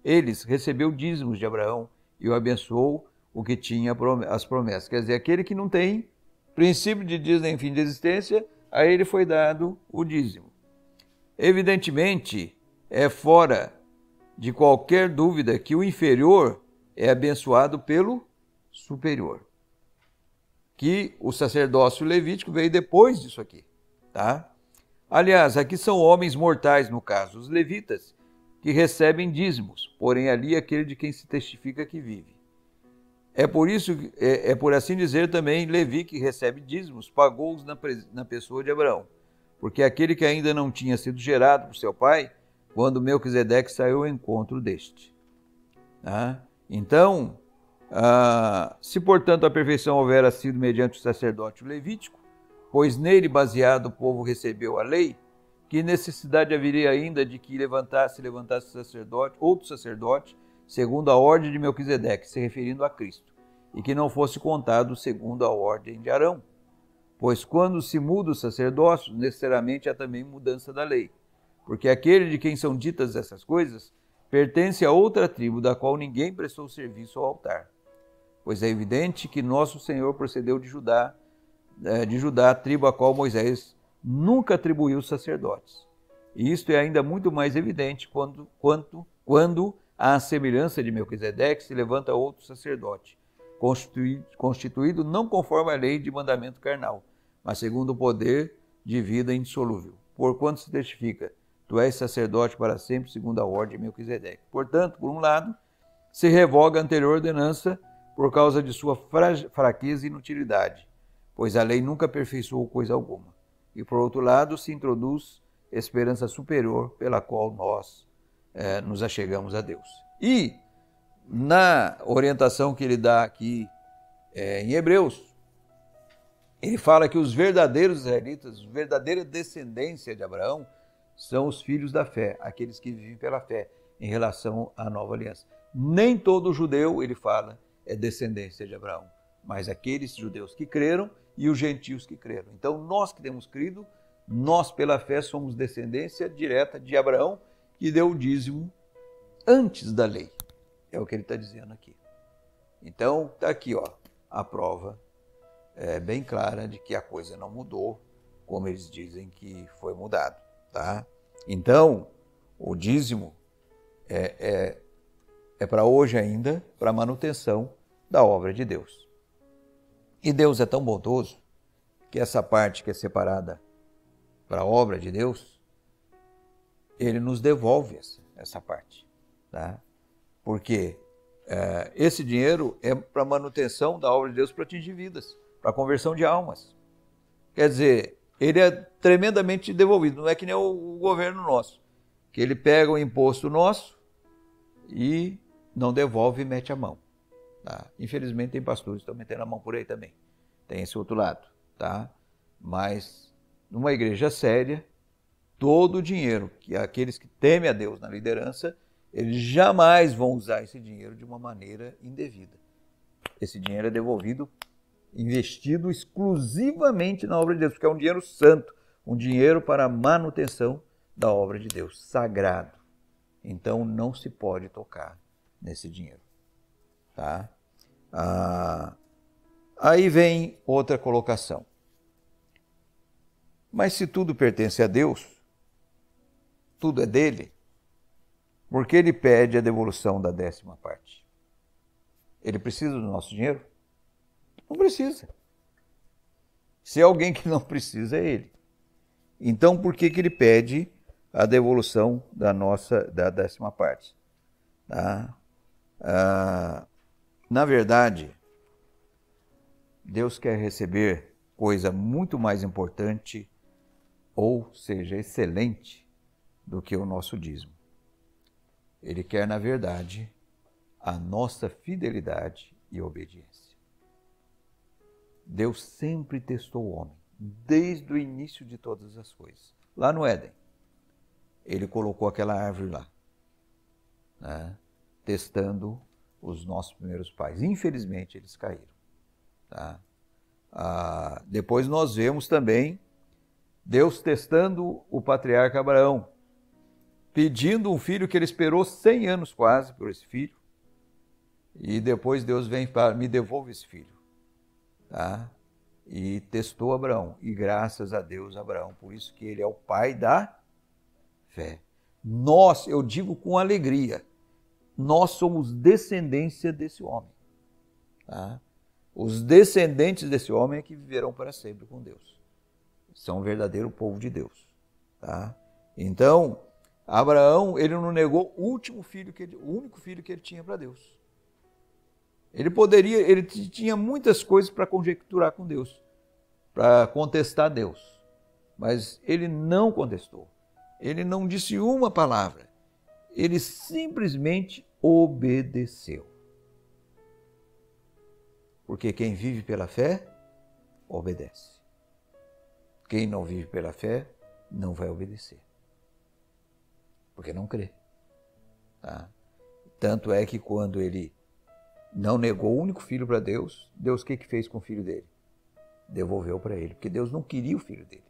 eles, recebeu dízimos de Abraão e o abençoou, o que tinha as promessas. Quer dizer, aquele que não tem princípio de dízimo nem fim de existência, a ele foi dado o dízimo. Evidentemente, é fora de qualquer dúvida que o inferior é abençoado pelo superior. Que o sacerdócio levítico veio depois disso aqui, tá? Aliás, aqui são homens mortais, no caso, os levitas, que recebem dízimos, porém ali aquele de quem se testifica que vive. É por isso, por assim dizer também, Levi, que recebe dízimos, pagou-os na pessoa de Abraão, porque aquele que ainda não tinha sido gerado por seu pai, quando Melquisedeque saiu ao encontro deste. Tá? Então, se portanto a perfeição houvera sido mediante o sacerdócio levítico, pois nele baseado o povo recebeu a lei, que necessidade haveria ainda de que se levantasse outro sacerdote, segundo a ordem de Melquisedeque, se referindo a Cristo, e que não fosse contado segundo a ordem de Arão? Pois quando se muda o sacerdócio, necessariamente há também mudança da lei, porque aquele de quem são ditas essas coisas pertence a outra tribo, da qual ninguém prestou serviço ao altar. Pois é evidente que nosso Senhor procedeu de Judá, tribo a qual Moisés nunca atribuiu sacerdotes. E isto é ainda muito mais evidente quando à semelhança de Melquisedeque, se levanta outro sacerdote, constituído não conforme a lei de mandamento carnal, mas segundo o poder de vida indissolúvel. Porquanto se testifica, tu és sacerdote para sempre, segundo a ordem de Melquisedeque. Portanto, por um lado, se revoga a anterior ordenança por causa de sua fraqueza e inutilidade, pois a lei nunca aperfeiçoou coisa alguma. E por outro lado, se introduz esperança superior pela qual nós nos achegamos a Deus. E na orientação que ele dá aqui em Hebreus, ele fala que os verdadeiros israelitas, a verdadeira descendência de Abraão, são os filhos da fé, aqueles que vivem pela fé em relação à nova aliança. Nem todo judeu, ele fala, é descendência de Abraão, mas aqueles judeus que creram e os gentios que creram. Então nós que temos crido, nós pela fé somos descendência direta de Abraão, que deu o dízimo antes da lei. É o que ele está dizendo aqui. Então, está aqui a prova bem clara de que a coisa não mudou, como eles dizem que foi mudado. Tá? Então, o dízimo é para hoje ainda, para a manutenção da obra de Deus. E Deus é tão bondoso que essa parte que é separada para a obra de Deus, ele nos devolve essa parte. Tá? Porque esse dinheiro é para a manutenção da obra de Deus para atingir vidas, para a conversão de almas. Quer dizer, ele é tremendamente devolvido, não é que nem o governo nosso, que ele pega o imposto nosso e não devolve e mete a mão. Tá? Infelizmente tem pastores que estão metendo a mão por aí também, tem esse outro lado. Tá? Mas numa igreja séria, todo o dinheiro que aqueles que temem a Deus na liderança, eles jamais vão usar esse dinheiro de uma maneira indevida. Esse dinheiro é devolvido, investido exclusivamente na obra de Deus, porque é um dinheiro santo, um dinheiro para a manutenção da obra de Deus, sagrado. Então não se pode tocar nesse dinheiro. Tá? Aí vem outra colocação. Mas se tudo pertence a Deus, tudo é dele, por que ele pede a devolução da 10ª parte? Ele precisa do nosso dinheiro? Não precisa. Se é alguém que não precisa, é ele. Então, por que ele pede a devolução da 10ª parte? Tá? Na verdade, Deus quer receber coisa muito mais importante, ou seja, excelente, do que o nosso dízimo. Ele quer, na verdade, a nossa fidelidade e obediência. Deus sempre testou o homem, desde o início de todas as coisas. Lá no Éden, ele colocou aquela árvore lá, né, testando os nossos primeiros pais. Infelizmente, eles caíram. Tá? Depois nós vemos também Deus testando o patriarca Abraão, pedindo um filho que ele esperou 100 anos quase por esse filho, e depois Deus vem para me devolve esse filho, tá? E testou Abraão, e graças a Deus Abraão, por isso que ele é o pai da fé. Nós, eu digo com alegria, nós somos descendência desse homem, tá? Os descendentes desse homem é que viverão para sempre com Deus. São o verdadeiro povo de Deus, tá? Então, Abraão, ele não negou o único filho que ele tinha para Deus. Ele tinha muitas coisas para conjecturar com Deus, para contestar Deus, mas ele não contestou. Ele não disse uma palavra. Ele simplesmente obedeceu. Porque quem vive pela fé, obedece. Quem não vive pela fé, não vai obedecer. Porque não crê. Tá? Tanto é que quando ele não negou o único filho para Deus, Deus o que fez com o filho dele? Devolveu para ele. Porque Deus não queria o filho dele.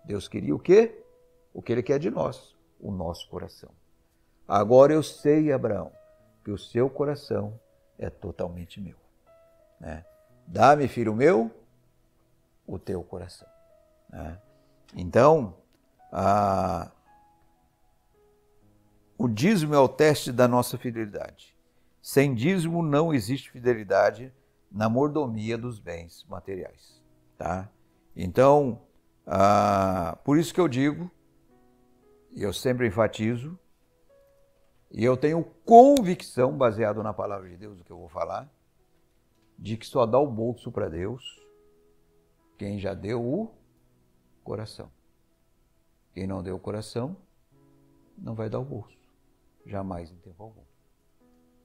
Deus queria o quê? O que ele quer de nós, o nosso coração. Agora eu sei, Abraão, que o seu coração é totalmente meu. Né? Dá-me, filho meu, o teu coração. Né? Então, o dízimo é o teste da nossa fidelidade. Sem dízimo não existe fidelidade na mordomia dos bens materiais. Tá? Então, por isso que eu digo, e eu sempre enfatizo, e eu tenho convicção, baseado na palavra de Deus, do que eu vou falar, de que só dá o bolso para Deus quem já deu o coração. Quem não deu o coração, não vai dar o bolso. Jamais em tempo algum.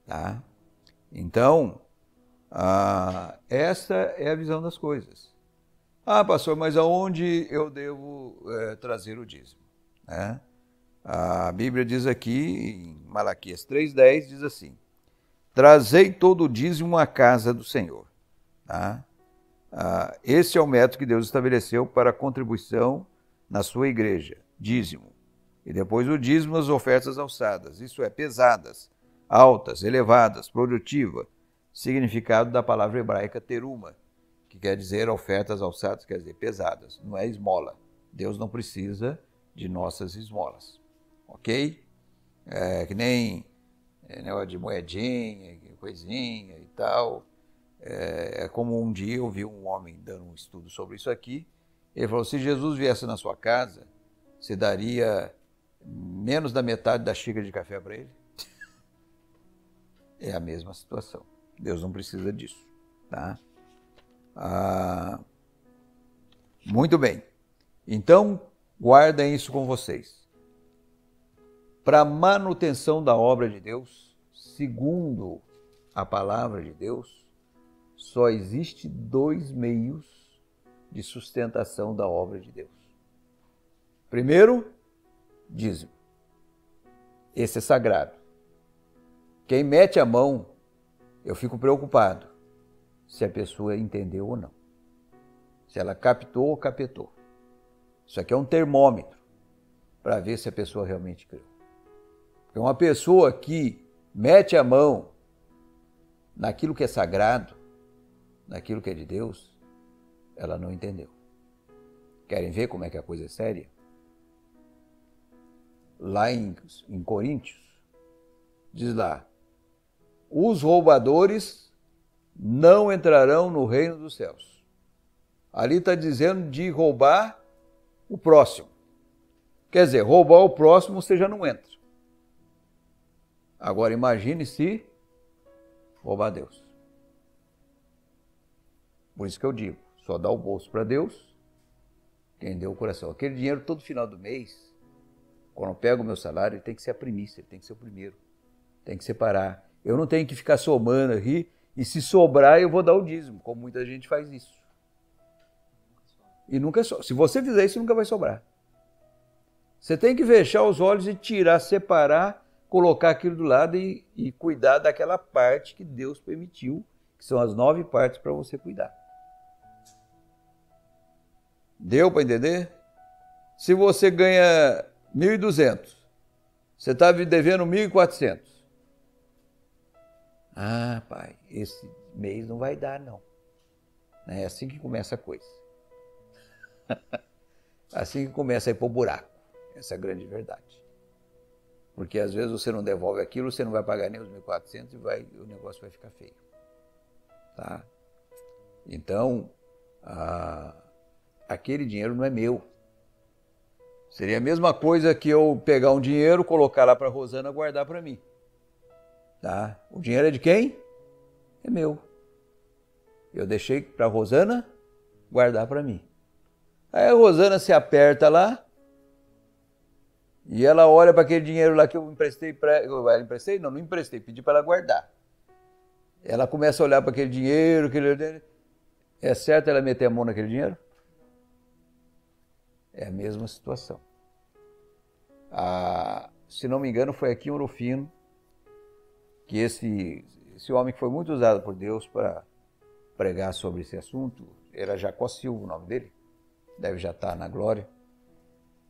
Tá? Então, essa é a visão das coisas. Pastor, mas aonde eu devo trazer o dízimo? Né? A Bíblia diz aqui, em Malaquias 3,10, diz assim: trazei todo o dízimo à casa do Senhor. Tá? Esse é o método que Deus estabeleceu para a contribuição na sua igreja, dízimo. E depois o dízimo, as ofertas alçadas, isso é, pesadas, altas, elevadas, produtiva, significado da palavra hebraica teruma, que quer dizer ofertas alçadas, quer dizer pesadas, não é esmola. Deus não precisa de nossas esmolas, ok? Que nem negócio de moedinha, coisinha e tal. É como um dia eu vi um homem dando um estudo sobre isso aqui. Ele falou: se Jesus viesse na sua casa, você daria menos da metade da xícara de café para ele? É a mesma situação. Deus não precisa disso. Tá? Muito bem. Então, guardem isso com vocês. Para a manutenção da obra de Deus, segundo a palavra de Deus, só existe 2 meios de sustentação da obra de Deus. Primeiro, dízimo. Esse é sagrado. Quem mete a mão, eu fico preocupado se a pessoa entendeu ou não. Se ela captou ou capetou. Isso aqui é um termômetro para ver se a pessoa realmente creu. Porque uma pessoa que mete a mão naquilo que é sagrado, naquilo que é de Deus, ela não entendeu. Querem ver como é que a coisa é séria? Lá em Coríntios, diz lá: os roubadores não entrarão no reino dos céus. Ali está dizendo de roubar o próximo. Quer dizer, roubar o próximo você já não entra. Agora imagine se roubar Deus. Por isso que eu digo, só dá o bolso para Deus quem deu o coração. Aquele dinheiro todo final do mês, quando eu pego o meu salário, ele tem que ser a primícia, ele tem que ser o primeiro. Tem que separar. Eu não tenho que ficar somando aqui, e se sobrar eu vou dar o dízimo, como muita gente faz isso. E nunca se você fizer isso, nunca vai sobrar. Você tem que fechar os olhos e tirar, separar, colocar aquilo do lado e cuidar daquela parte que Deus permitiu, que são as 9 partes para você cuidar. Deu para entender? Se você ganha 1.200, você está devendo 1.400. Ah, pai, esse mês não vai dar, não. É assim que começa a coisa. Assim que começa a ir para o buraco. Essa é a grande verdade. Porque às vezes você não devolve aquilo, você não vai pagar nem os 1.400 e o negócio vai ficar feio. Tá? Então, aquele dinheiro não é meu. Seria a mesma coisa que eu pegar um dinheiro, colocar lá para a Rosana guardar para mim. Tá? O dinheiro é de quem? É meu. Eu deixei para a Rosana guardar para mim. Aí a Rosana se aperta lá e ela olha para aquele dinheiro lá que eu emprestei para ela. Emprestei? Não emprestei, pedi para ela guardar. Ela começa a olhar para aquele dinheiro, é certo ela meter a mão naquele dinheiro? É a mesma situação. Se não me engano, foi aqui em Ouro Fino que esse homem que foi muito usado por Deus para pregar sobre esse assunto, era Jacó Silva o nome dele, deve já estar na glória,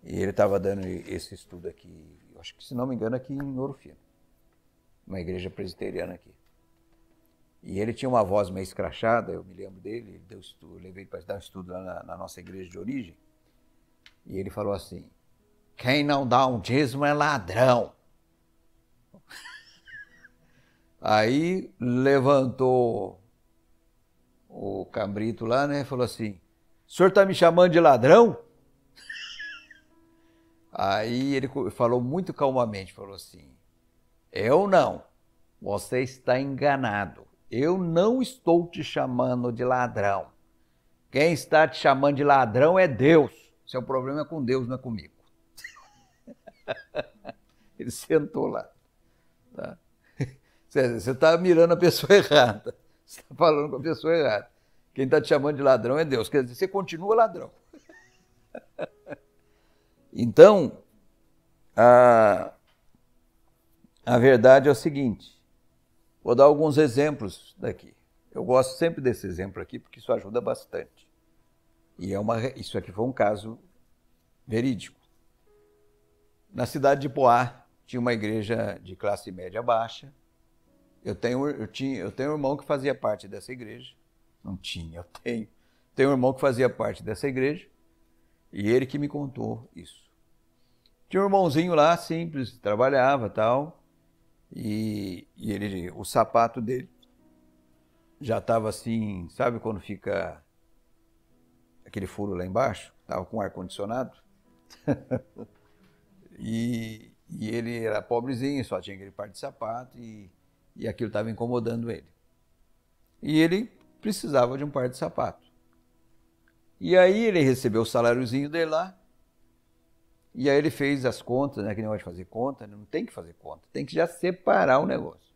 e ele estava dando esse estudo aqui, acho que se não me engano aqui em Ouro Fino, uma igreja presbiteriana aqui. E ele tinha uma voz meio escrachada, eu me lembro dele, ele deu estudo, eu levei para dar um estudo lá na nossa igreja de origem, e ele falou assim: quem não dá um dízimo é ladrão. Aí levantou o cabrito lá, né, falou assim: o senhor está me chamando de ladrão? Aí ele falou muito calmamente, falou assim: eu não, você está enganado. Eu não estou te chamando de ladrão. Quem está te chamando de ladrão é Deus. Seu problema é com Deus, não é comigo. Ele sentou lá. Tá? Você está mirando a pessoa errada. Você está falando com a pessoa errada. Quem está te chamando de ladrão é Deus. Quer dizer, você continua ladrão. Então, a verdade é o seguinte. Vou dar alguns exemplos daqui. Eu gosto sempre desse exemplo aqui, porque isso ajuda bastante. E isso aqui foi um caso verídico. Na cidade de Poá, tinha uma igreja de classe média baixa. Eu tenho um irmão que fazia parte dessa igreja. Não tinha, eu tenho. Tenho um irmão que fazia parte dessa igreja. E ele que me contou isso. Tinha um irmãozinho lá, simples, trabalhava e tal. E o sapato dele já estava assim, sabe quando fica aquele furo lá embaixo? Estava com ar-condicionado. E ele era pobrezinho, só tinha aquele par de sapato e aquilo estava incomodando ele. E ele precisava de um par de sapato. E aí ele recebeu o saláriozinho dele lá, e aí ele fez as contas, né, que negócio de fazer conta, não tem que fazer conta, tem que já separar o negócio.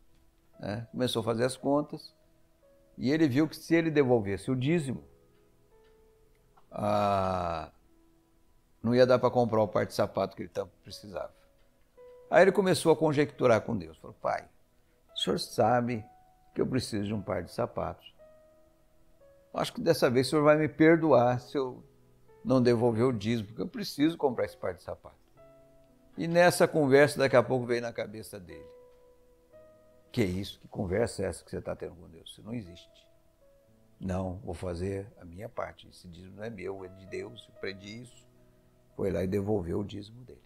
Né? Começou a fazer as contas, e ele viu que se ele devolvesse o dízimo, não ia dar para comprar o par de sapato que ele tanto precisava. Aí ele começou a conjecturar com Deus, falou: pai, o senhor sabe que eu preciso de um par de sapatos. Acho que dessa vez o senhor vai me perdoar se eu não devolver o dízimo, porque eu preciso comprar esse par de sapato. E nessa conversa, daqui a pouco veio na cabeça dele: que isso? Que conversa é essa que você está tendo com Deus? Isso não existe. Não, vou fazer a minha parte. Esse dízimo não é meu, é de Deus. Eu aprendi isso. Foi lá e devolveu o dízimo dele.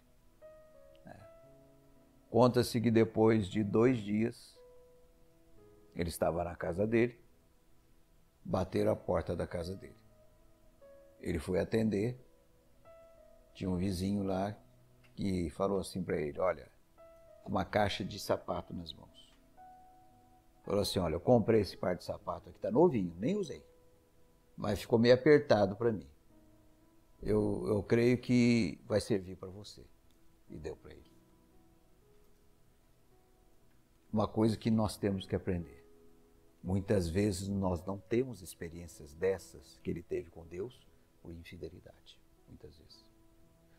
Conta-se que depois de 2 dias, ele estava na casa dele, bateram a porta da casa dele. Ele foi atender, tinha um vizinho lá que falou assim para ele: olha, uma caixa de sapato nas mãos. Falou assim: olha, eu comprei esse par de sapato aqui, tá novinho, nem usei, mas ficou meio apertado para mim. Eu creio que vai servir para você. E deu para ele. Uma coisa que nós temos que aprender. Muitas vezes nós não temos experiências dessas que ele teve com Deus por infidelidade. Muitas vezes.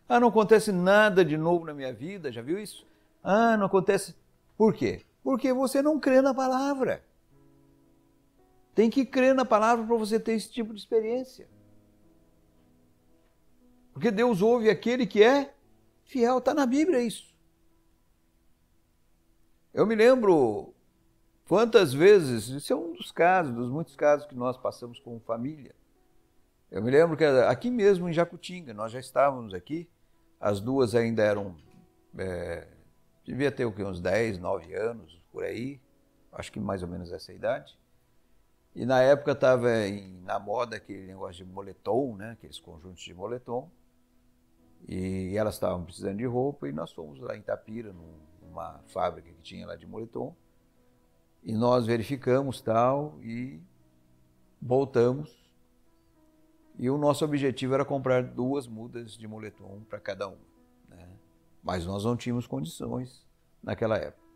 Não acontece nada de novo na minha vida, já viu isso? Não acontece. Por quê? Porque você não crê na palavra. Tem que crer na palavra para você ter esse tipo de experiência. Porque Deus ouve aquele que é fiel. Está na Bíblia isso. Eu me lembro quantas vezes, isso é um dos casos, dos muitos casos que nós passamos como família. Eu me lembro que aqui mesmo em Jacutinga, nós já estávamos aqui, as duas ainda eram, devia ter o quê? Uns 10, 9 anos, por aí, acho que mais ou menos essa idade. E na época estava na moda aquele negócio de moletom, né? Aqueles conjuntos de moletom. E elas estavam precisando de roupa e nós fomos lá em Itapira, numa fábrica que tinha lá de moletom. E nós verificamos tal e voltamos. E o nosso objetivo era comprar 2 mudas de moletom para cada uma, né? Mas nós não tínhamos condições naquela época.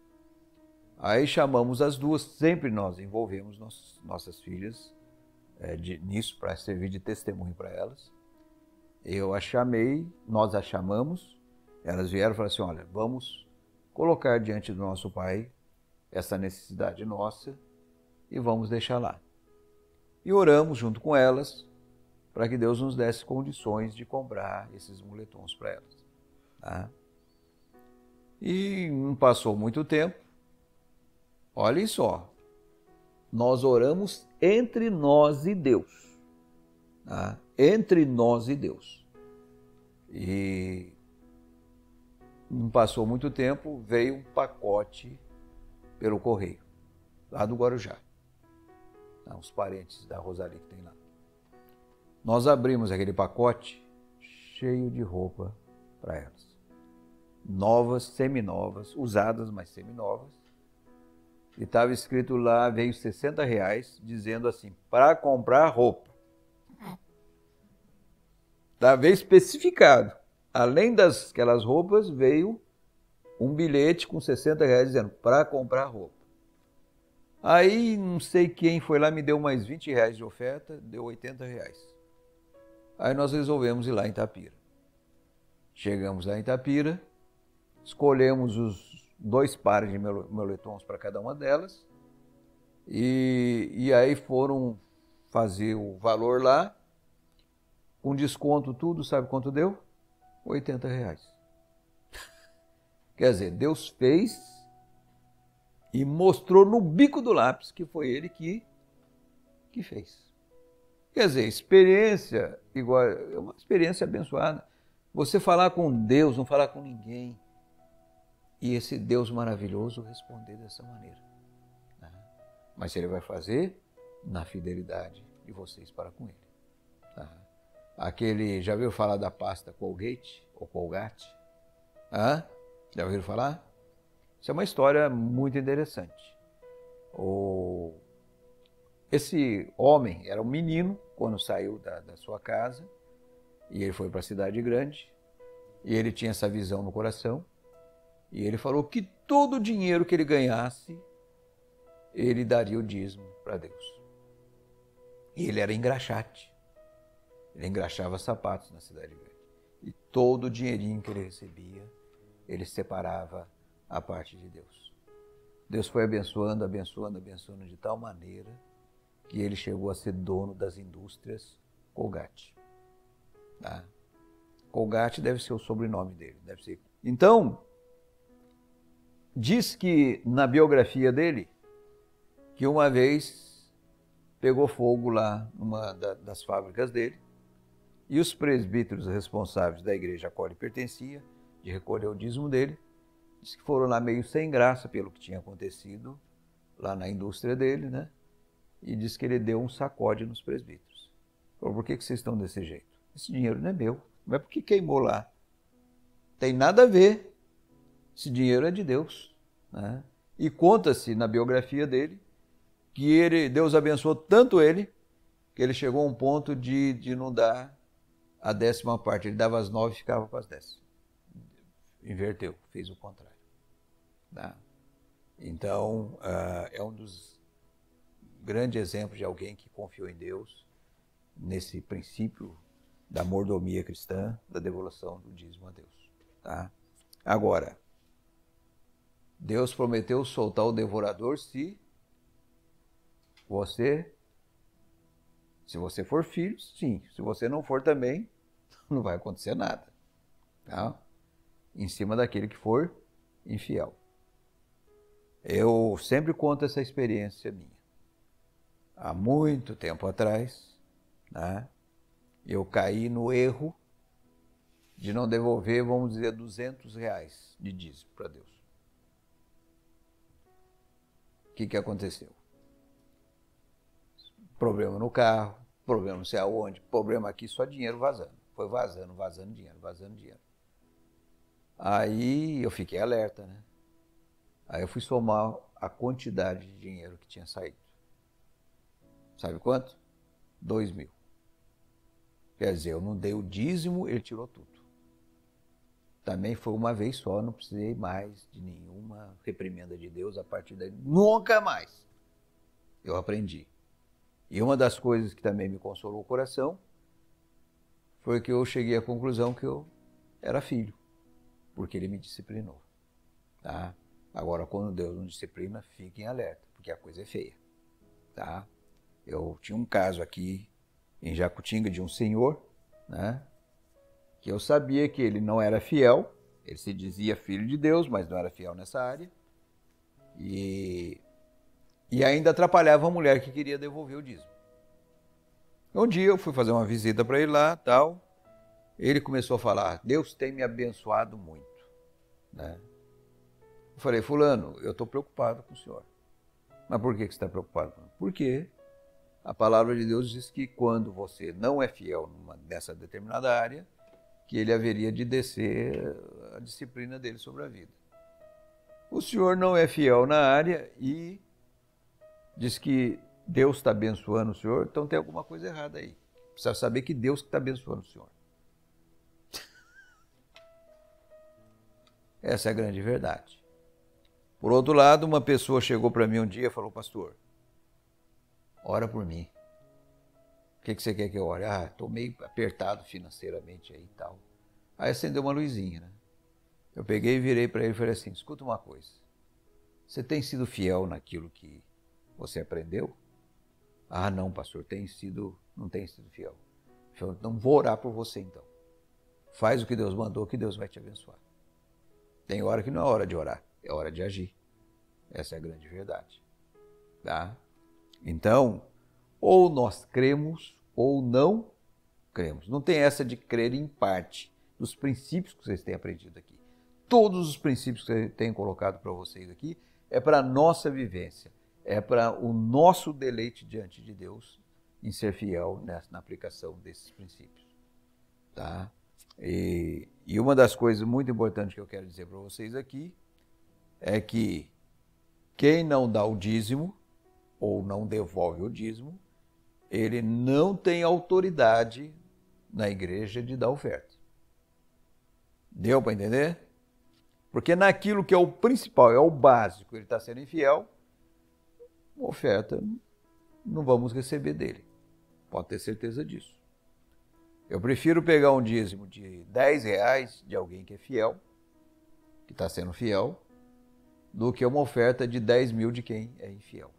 Aí chamamos as duas, sempre nós envolvemos nossas filhas nisso para servir de testemunho para elas. Eu a chamei, nós a chamamos, elas vieram e falaram assim, olha, vamos colocar diante do nosso pai essa necessidade nossa e vamos deixar lá. E oramos junto com elas para que Deus nos desse condições de comprar esses moletons para elas. Tá? E não passou muito tempo, olhem só, nós oramos entre nós e Deus. Tá? Entre nós e Deus. E não passou muito tempo, veio um pacote pelo correio, lá do Guarujá. Tá? Os parentes da Rosali que tem lá. Nós abrimos aquele pacote cheio de roupa para elas. Novas, seminovas, usadas, mas seminovas. E estava escrito lá, veio R$60, dizendo assim, para comprar roupa. Estava especificado. Além daquelas roupas, veio um bilhete com R$60 dizendo, para comprar roupa. Aí, não sei quem foi lá, me deu mais R$20 de oferta, deu R$80. Aí nós resolvemos ir lá em Itapira. Chegamos lá em Itapira, escolhemos os 2 pares de moletons para cada uma delas e aí foram fazer o valor lá, com desconto tudo, sabe quanto deu? R$80. Quer dizer, Deus fez e mostrou no bico do lápis que foi Ele que fez. Quer dizer, experiência igual, é uma experiência abençoada. Você falar com Deus, não falar com ninguém. E esse Deus maravilhoso responder dessa maneira. Né? Mas Ele vai fazer na fidelidade de vocês para com Ele. Tá? Aquele, já ouviu falar da pasta Colgate ou Colgate? Hã? Já ouviram falar? Isso é uma história muito interessante. Esse homem era um menino quando saiu da sua casa e ele foi para a cidade grande e ele tinha essa visão no coração e ele falou que todo o dinheiro que ele ganhasse ele daria o dízimo para Deus. E ele era engraxate. Ele engraxava sapatos na cidade grande. E todo o dinheirinho que ele recebia, ele separava a parte de Deus. Deus foi abençoando, abençoando, abençoando de tal maneira que ele chegou a ser dono das indústrias Colgate. Tá? Colgate deve ser o sobrenome dele. Deve ser. Então, diz que na biografia dele, que uma vez pegou fogo lá numa das fábricas dele e os presbíteros responsáveis da igreja a qual ele pertencia, de recolher o dízimo dele, diz que foram lá meio sem graça pelo que tinha acontecido lá na indústria dele, né? E diz que ele deu um sacode nos presbíteros. Falou, por que vocês estão desse jeito? Esse dinheiro não é meu, não é porque queimou lá. Tem nada a ver. Esse dinheiro é de Deus. Né? E conta-se na biografia dele que Deus abençoou tanto ele, que ele chegou a um ponto de não dar a 10ª parte. Ele dava as 9 e ficava com as 10. Inverteu, fez o contrário. Tá? Então, é um dos grande exemplo de alguém que confiou em Deus, nesse princípio da mordomia cristã, da devolução do dízimo a Deus. Tá? Agora, Deus prometeu soltar o devorador se você for filho, sim. Se você não for também, não vai acontecer nada, tá? Em cima daquele que for infiel. Eu sempre conto essa experiência minha. Há muito tempo atrás, né, eu caí no erro de não devolver, vamos dizer, R$200 de dízimo para Deus. O que aconteceu? Problema no carro, problema não sei aonde, problema aqui, só dinheiro vazando. Foi vazando dinheiro. Aí eu fiquei alerta, né? Aí eu fui somar a quantidade de dinheiro que tinha saído. Sabe quanto? 2.000. Quer dizer, eu não dei o dízimo, ele tirou tudo. Também foi uma vez só, não precisei mais de nenhuma reprimenda de Deus a partir daí. Nunca mais. Eu aprendi. E uma das coisas que também me consolou o coração foi que eu cheguei à conclusão que eu era filho, porque ele me disciplinou. Tá? Agora, quando Deus não disciplina, fiquem alerta, porque a coisa é feia. Tá? Eu tinha um caso aqui em Jacutinga de um senhor, né, que eu sabia que ele não era fiel, ele se dizia filho de Deus, mas não era fiel nessa área, e ainda atrapalhava a mulher que queria devolver o dízimo. Um dia eu fui fazer uma visita para ele lá, tal, ele começou a falar, Deus tem me abençoado muito, né? Eu falei, fulano, eu estou preocupado com o senhor. Mas por que você está preocupado? Porque a palavra de Deus diz que quando você não é fiel nessa determinada área, que ele haveria de descer a disciplina dele sobre a vida. O senhor não é fiel na área e diz que Deus está abençoando o senhor, então tem alguma coisa errada aí. Precisa saber que Deus está abençoando o senhor. Essa é a grande verdade. Por outro lado, uma pessoa chegou para mim um dia e falou, pastor, ora por mim. O que você quer que eu ore? Ah, estou meio apertado financeiramente aí e tal. Aí acendeu uma luzinha, né? Eu peguei e virei para ele e falei assim, escuta uma coisa. Você tem sido fiel naquilo que você aprendeu? Ah, não, pastor, não tem sido fiel. Eu falei, então vou orar por você então. Faz o que Deus mandou, que Deus vai te abençoar. Tem hora que não é hora de orar, é hora de agir. Essa é a grande verdade. Tá? Então, ou nós cremos ou não cremos. Não tem essa de crer em parte dos princípios que vocês têm aprendido aqui. Todos os princípios que eu tenho colocado para vocês aqui é para a nossa vivência, é para o nosso deleite diante de Deus em ser fiel na aplicação desses princípios. Tá? E uma das coisas muito importantes que eu quero dizer para vocês aqui é que quem não dá o dízimo ou não devolve o dízimo, ele não tem autoridade na igreja de dar oferta. Deu para entender? Porque naquilo que é o principal, é o básico, ele está sendo infiel, oferta não vamos receber dele. Pode ter certeza disso. Eu prefiro pegar um dízimo de R$10 de alguém que é fiel, que está sendo fiel, do que uma oferta de 10.000 de quem é infiel.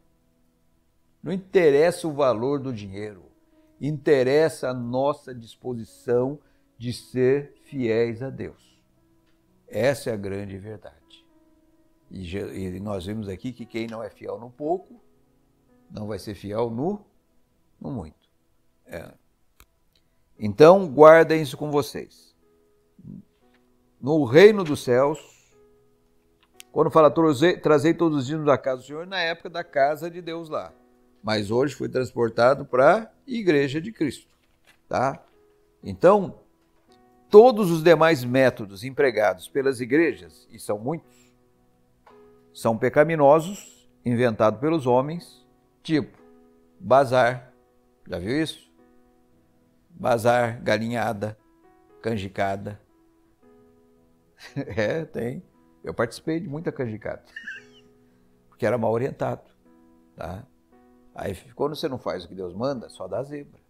Não interessa o valor do dinheiro, interessa a nossa disposição de ser fiéis a Deus. Essa é a grande verdade. E nós vimos aqui que quem não é fiel no pouco, não vai ser fiel no muito. Então, guardem isso com vocês. No reino dos céus, quando fala trazei todos os dízimos da casa do Senhor, na época da casa de Deus lá. Mas hoje foi transportado para a igreja de Cristo. Tá? Então, todos os demais métodos empregados pelas igrejas, e são muitos, são pecaminosos, inventados pelos homens, tipo bazar. Já viu isso? Bazar, galinhada, canjicada. Tem. Eu participei de muita canjicada, porque era mal orientado. Tá? Aí, quando você não faz o que Deus manda, só dá zebra.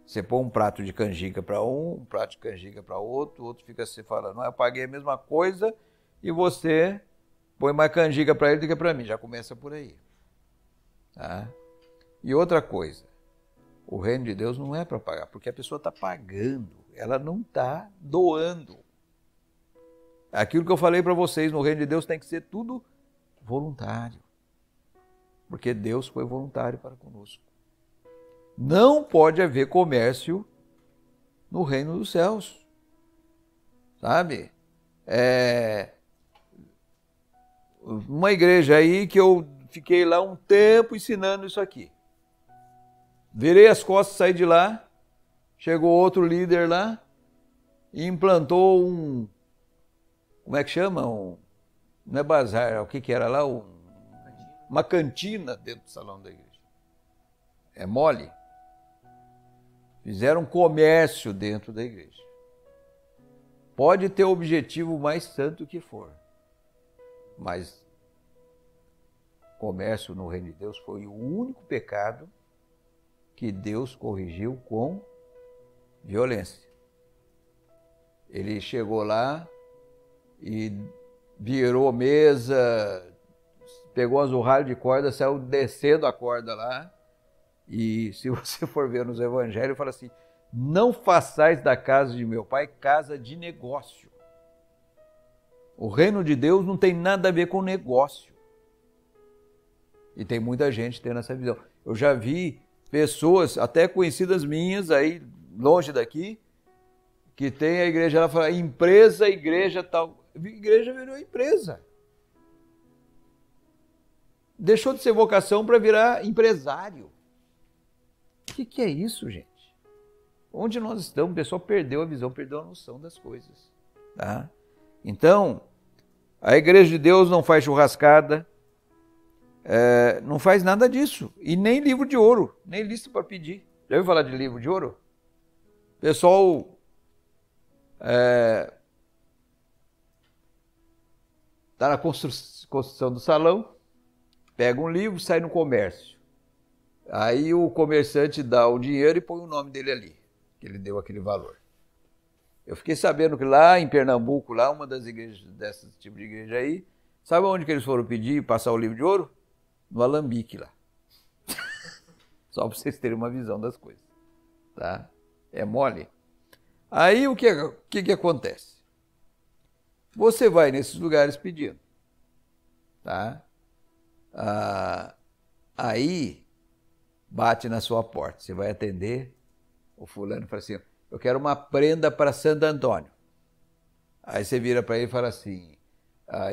Você põe um prato de canjica para um prato de canjica para outro, o outro fica se falando, eu paguei a mesma coisa e você põe mais canjica para ele do que para mim. Já começa por aí. Tá? E outra coisa, o reino de Deus não é para pagar, porque a pessoa está pagando, ela não está doando. Aquilo que eu falei para vocês, no reino de Deus tem que ser tudo voluntário. Porque Deus foi voluntário para conosco. Não pode haver comércio no reino dos céus. Sabe? Uma igreja aí que eu fiquei lá um tempo ensinando isso aqui. Virei as costas, saí de lá, chegou outro líder lá e implantou como é que chama? Não é bazar, o que era lá? Uma cantina dentro do salão da igreja. É mole? Fizeram comércio dentro da igreja. Pode ter o objetivo mais santo que for, mas comércio no reino de Deus foi o único pecado que Deus corrigiu com violência. Ele chegou lá e virou mesa, pegou um azurralho de corda, saiu descendo a corda lá. E se você for ver nos evangelhos, fala assim: não façais da casa de meu pai casa de negócio. O reino de Deus não tem nada a ver com negócio. E tem muita gente tendo essa visão. Eu já vi pessoas, até conhecidas minhas, aí longe daqui, que tem a igreja, ela fala empresa, igreja tal. A igreja virou empresa. Deixou de ser vocação para virar empresário. O que é isso, gente? Onde nós estamos? O pessoal perdeu a visão, perdeu a noção das coisas. Tá? Então, a igreja de Deus não faz churrascada, não faz nada disso. E nem livro de ouro, nem lista para pedir. Já ouviu falar de livro de ouro? O pessoal está na construção do salão, pega um livro, sai no comércio. Aí o comerciante dá o dinheiro e põe o nome dele ali, que ele deu aquele valor. Eu fiquei sabendo que lá em Pernambuco, lá uma das igrejas, desse tipo de igreja aí, sabe onde que eles foram pedir e passar o livro de ouro? No Alambique lá. Só para vocês terem uma visão das coisas. Tá? É mole. Aí o que acontece? Você vai nesses lugares pedindo. Tá? Aí bate na sua porta, você vai atender, o fulano fala assim: eu quero uma prenda para Santo Antônio. Aí você vira para ele e fala assim: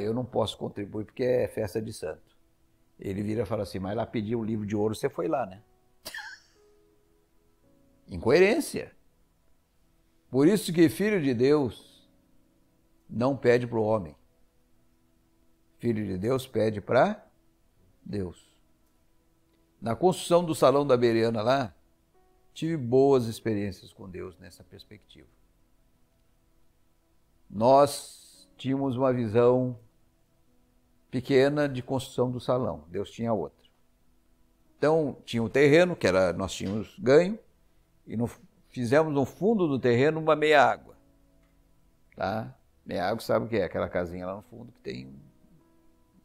eu não posso contribuir porque é festa de santo. Ele vira e fala assim: mas lá pediu um livro de ouro, você foi lá, né? Incoerência. Por isso que filho de Deus não pede para o homem. Filho de Deus pede para Deus. Na construção do Salão da Bereana lá, tive boas experiências com Deus nessa perspectiva. Nós tínhamos uma visão pequena de construção do salão, Deus tinha outra. Então, tinha o terreno, que nós tínhamos ganho, e fizemos no fundo do terreno uma meia-água. Tá? Meia-água, sabe o que é? Aquela casinha lá no fundo que tem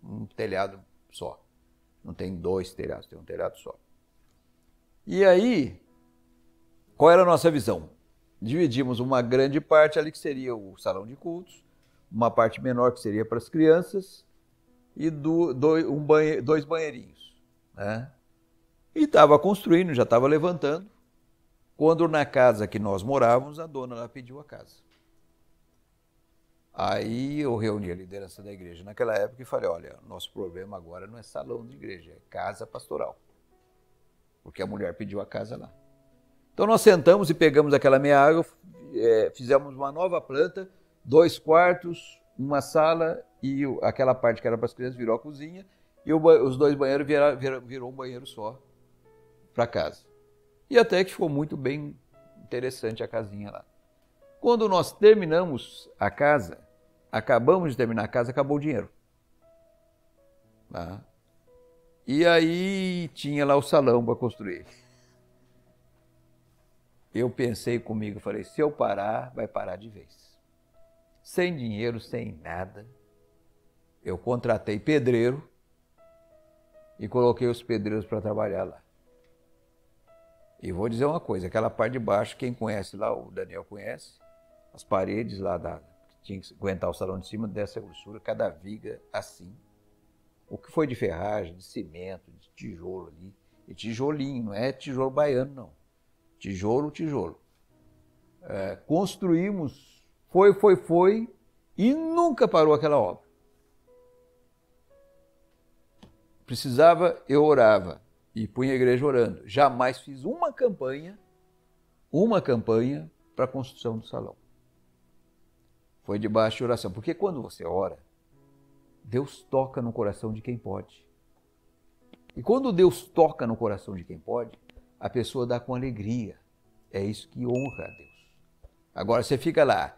um telhado só. Não tem dois telhados, tem um telhado só. E aí, qual era a nossa visão? Dividimos uma grande parte ali que seria o salão de cultos, uma parte menor que seria para as crianças e dois banheirinhos. Né? E estava construindo, já estava levantando, quando na casa que nós morávamos, a dona lá pediu a casa. Aí eu reuni a liderança da igreja naquela época e falei: olha, nosso problema agora não é salão de igreja, é casa pastoral. Porque a mulher pediu a casa lá. Então nós sentamos e pegamos aquela meia água, fizemos uma nova planta, 2 quartos, uma sala e aquela parte que era para as crianças virou a cozinha e os 2 banheiros virou um banheiro só para casa. E até que ficou muito bem interessante a casinha lá. Quando nós terminamos a casa, acabamos de terminar a casa, acabou o dinheiro. Tá? E aí tinha lá o salão para construir. Eu pensei comigo, falei: se eu parar, vai parar de vez. Sem dinheiro, sem nada, eu contratei pedreiro e coloquei os pedreiros para trabalhar lá. E vou dizer uma coisa, aquela parte de baixo, quem conhece lá, o Daniel conhece, as paredes lá que tinha que aguentar o salão de cima dessa grossura, cada viga assim. O que foi de ferragem, de cimento, de tijolo ali, e tijolinho, não é tijolo baiano não, tijolo. Construímos, foi, e nunca parou aquela obra. Precisava, eu orava e punha a igreja orando. Jamais fiz uma campanha para a construção do salão. Foi debaixo de oração. Porque quando você ora, Deus toca no coração de quem pode. E quando Deus toca no coração de quem pode, a pessoa dá com alegria. É isso que honra a Deus. Agora você fica lá.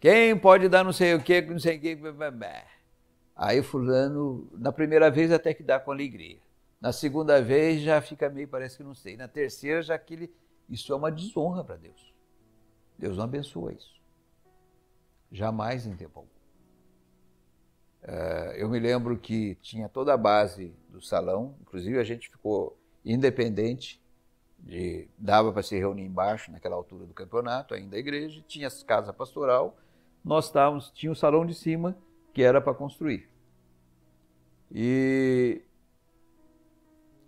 Quem pode dar não sei o que, não sei o que. Aí fulano, na primeira vez até que dá com alegria. Na segunda vez já fica meio, parece que não sei. Na terceira já isso é uma desonra para Deus. Deus não abençoa isso. Jamais em tempo algum. Eu me lembro que tinha toda a base do salão, inclusive a gente ficou independente, dava para se reunir embaixo, naquela altura do campeonato, ainda a igreja, tinha as casas pastoral, tinha o salão de cima, que era para construir. E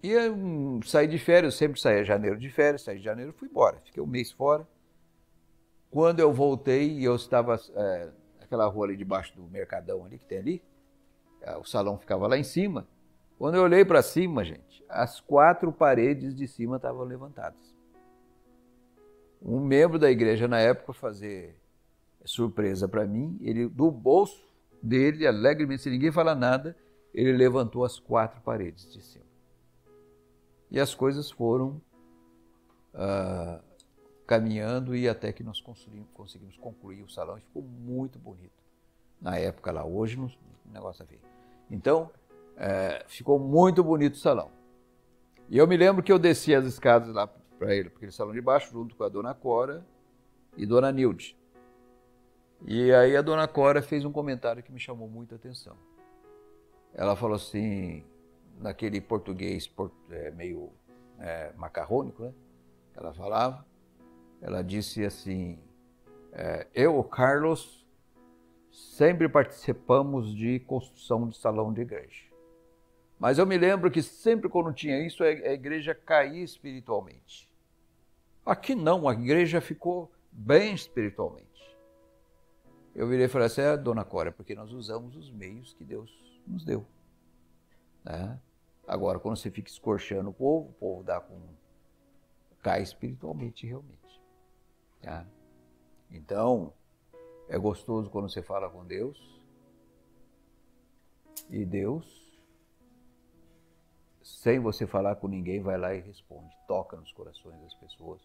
eu saí de férias, eu sempre saía em janeiro de férias, saí de janeiro e fui embora, fiquei um mês fora. Quando eu voltei, eu estava naquela rua ali debaixo do Mercadão ali que tem ali, o salão ficava lá em cima. Quando eu olhei para cima, gente, as 4 paredes de cima estavam levantadas. Um membro da igreja na época fazer surpresa para mim, ele do bolso dele, alegremente, sem ninguém falar nada, ele levantou as 4 paredes de cima. E as coisas foram caminhando e até que nós conseguimos concluir o salão e ficou muito bonito. Na época lá, hoje o negócio é feio. Então, ficou muito bonito o salão. E eu me lembro que eu desci as escadas lá para ele, porque ele salão de baixo, junto com a dona Cora e dona Nilde. E aí a dona Cora fez um comentário que me chamou muita atenção. Ela falou assim, naquele português meio macarrônico, né? Ela falava, ela disse assim, eu, o Carlos, sempre participamos de construção de salão de igreja. Mas eu me lembro que sempre quando tinha isso, a igreja caía espiritualmente. Aqui não, a igreja ficou bem espiritualmente. Eu virei e falei assim, dona Cora, porque nós usamos os meios que Deus nos deu. Né? Agora, quando você fica escorchando o povo cai espiritualmente realmente. Tá? Então, é gostoso quando você fala com Deus, e Deus, sem você falar com ninguém, vai lá e responde, toca nos corações das pessoas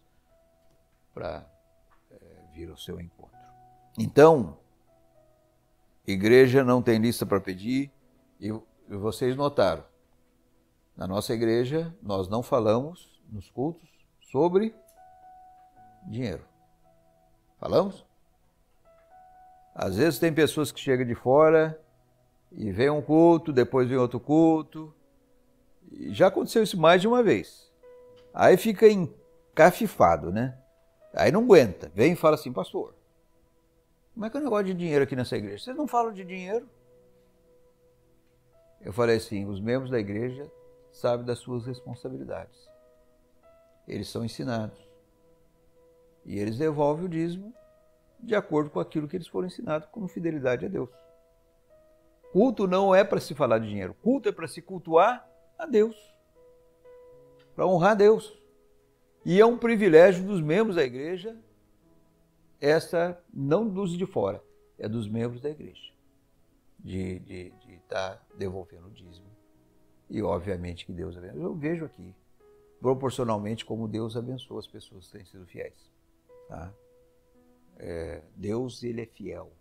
para vir ao seu encontro. Então, igreja não tem lista para pedir, e vocês notaram, na nossa igreja nós não falamos nos cultos sobre dinheiro. Falamos? Às vezes tem pessoas que chegam de fora e vem um culto, depois vem outro culto, e já aconteceu isso mais de uma vez. Aí fica encafifado, né? Aí não aguenta, vem e fala assim, pastor, como é que é o negócio de dinheiro aqui nessa igreja? Vocês não falam de dinheiro? Eu falei assim, os membros da igreja sabem das suas responsabilidades. Eles são ensinados. E eles devolvem o dízimo de acordo com aquilo que eles foram ensinados como fidelidade a Deus. Culto não é para se falar de dinheiro. Culto é para se cultuar a Deus. Para honrar a Deus. E é um privilégio dos membros da igreja, não dos de fora, é dos membros da igreja, de estar devolvendo o dízimo. E obviamente que Deus abençoa. Eu vejo aqui, proporcionalmente, como Deus abençoa as pessoas que têm sido fiéis. Tá? Deus, ele é fiel.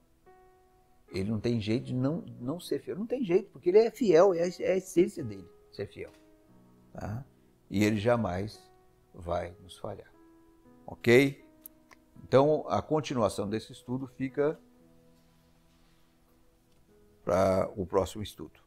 Ele não tem jeito de não ser fiel. Não tem jeito, porque ele é fiel, é a essência dele, ser fiel. Tá? E ele jamais vai nos falhar. Ok? Então, a continuação desse estudo fica para o próximo estudo.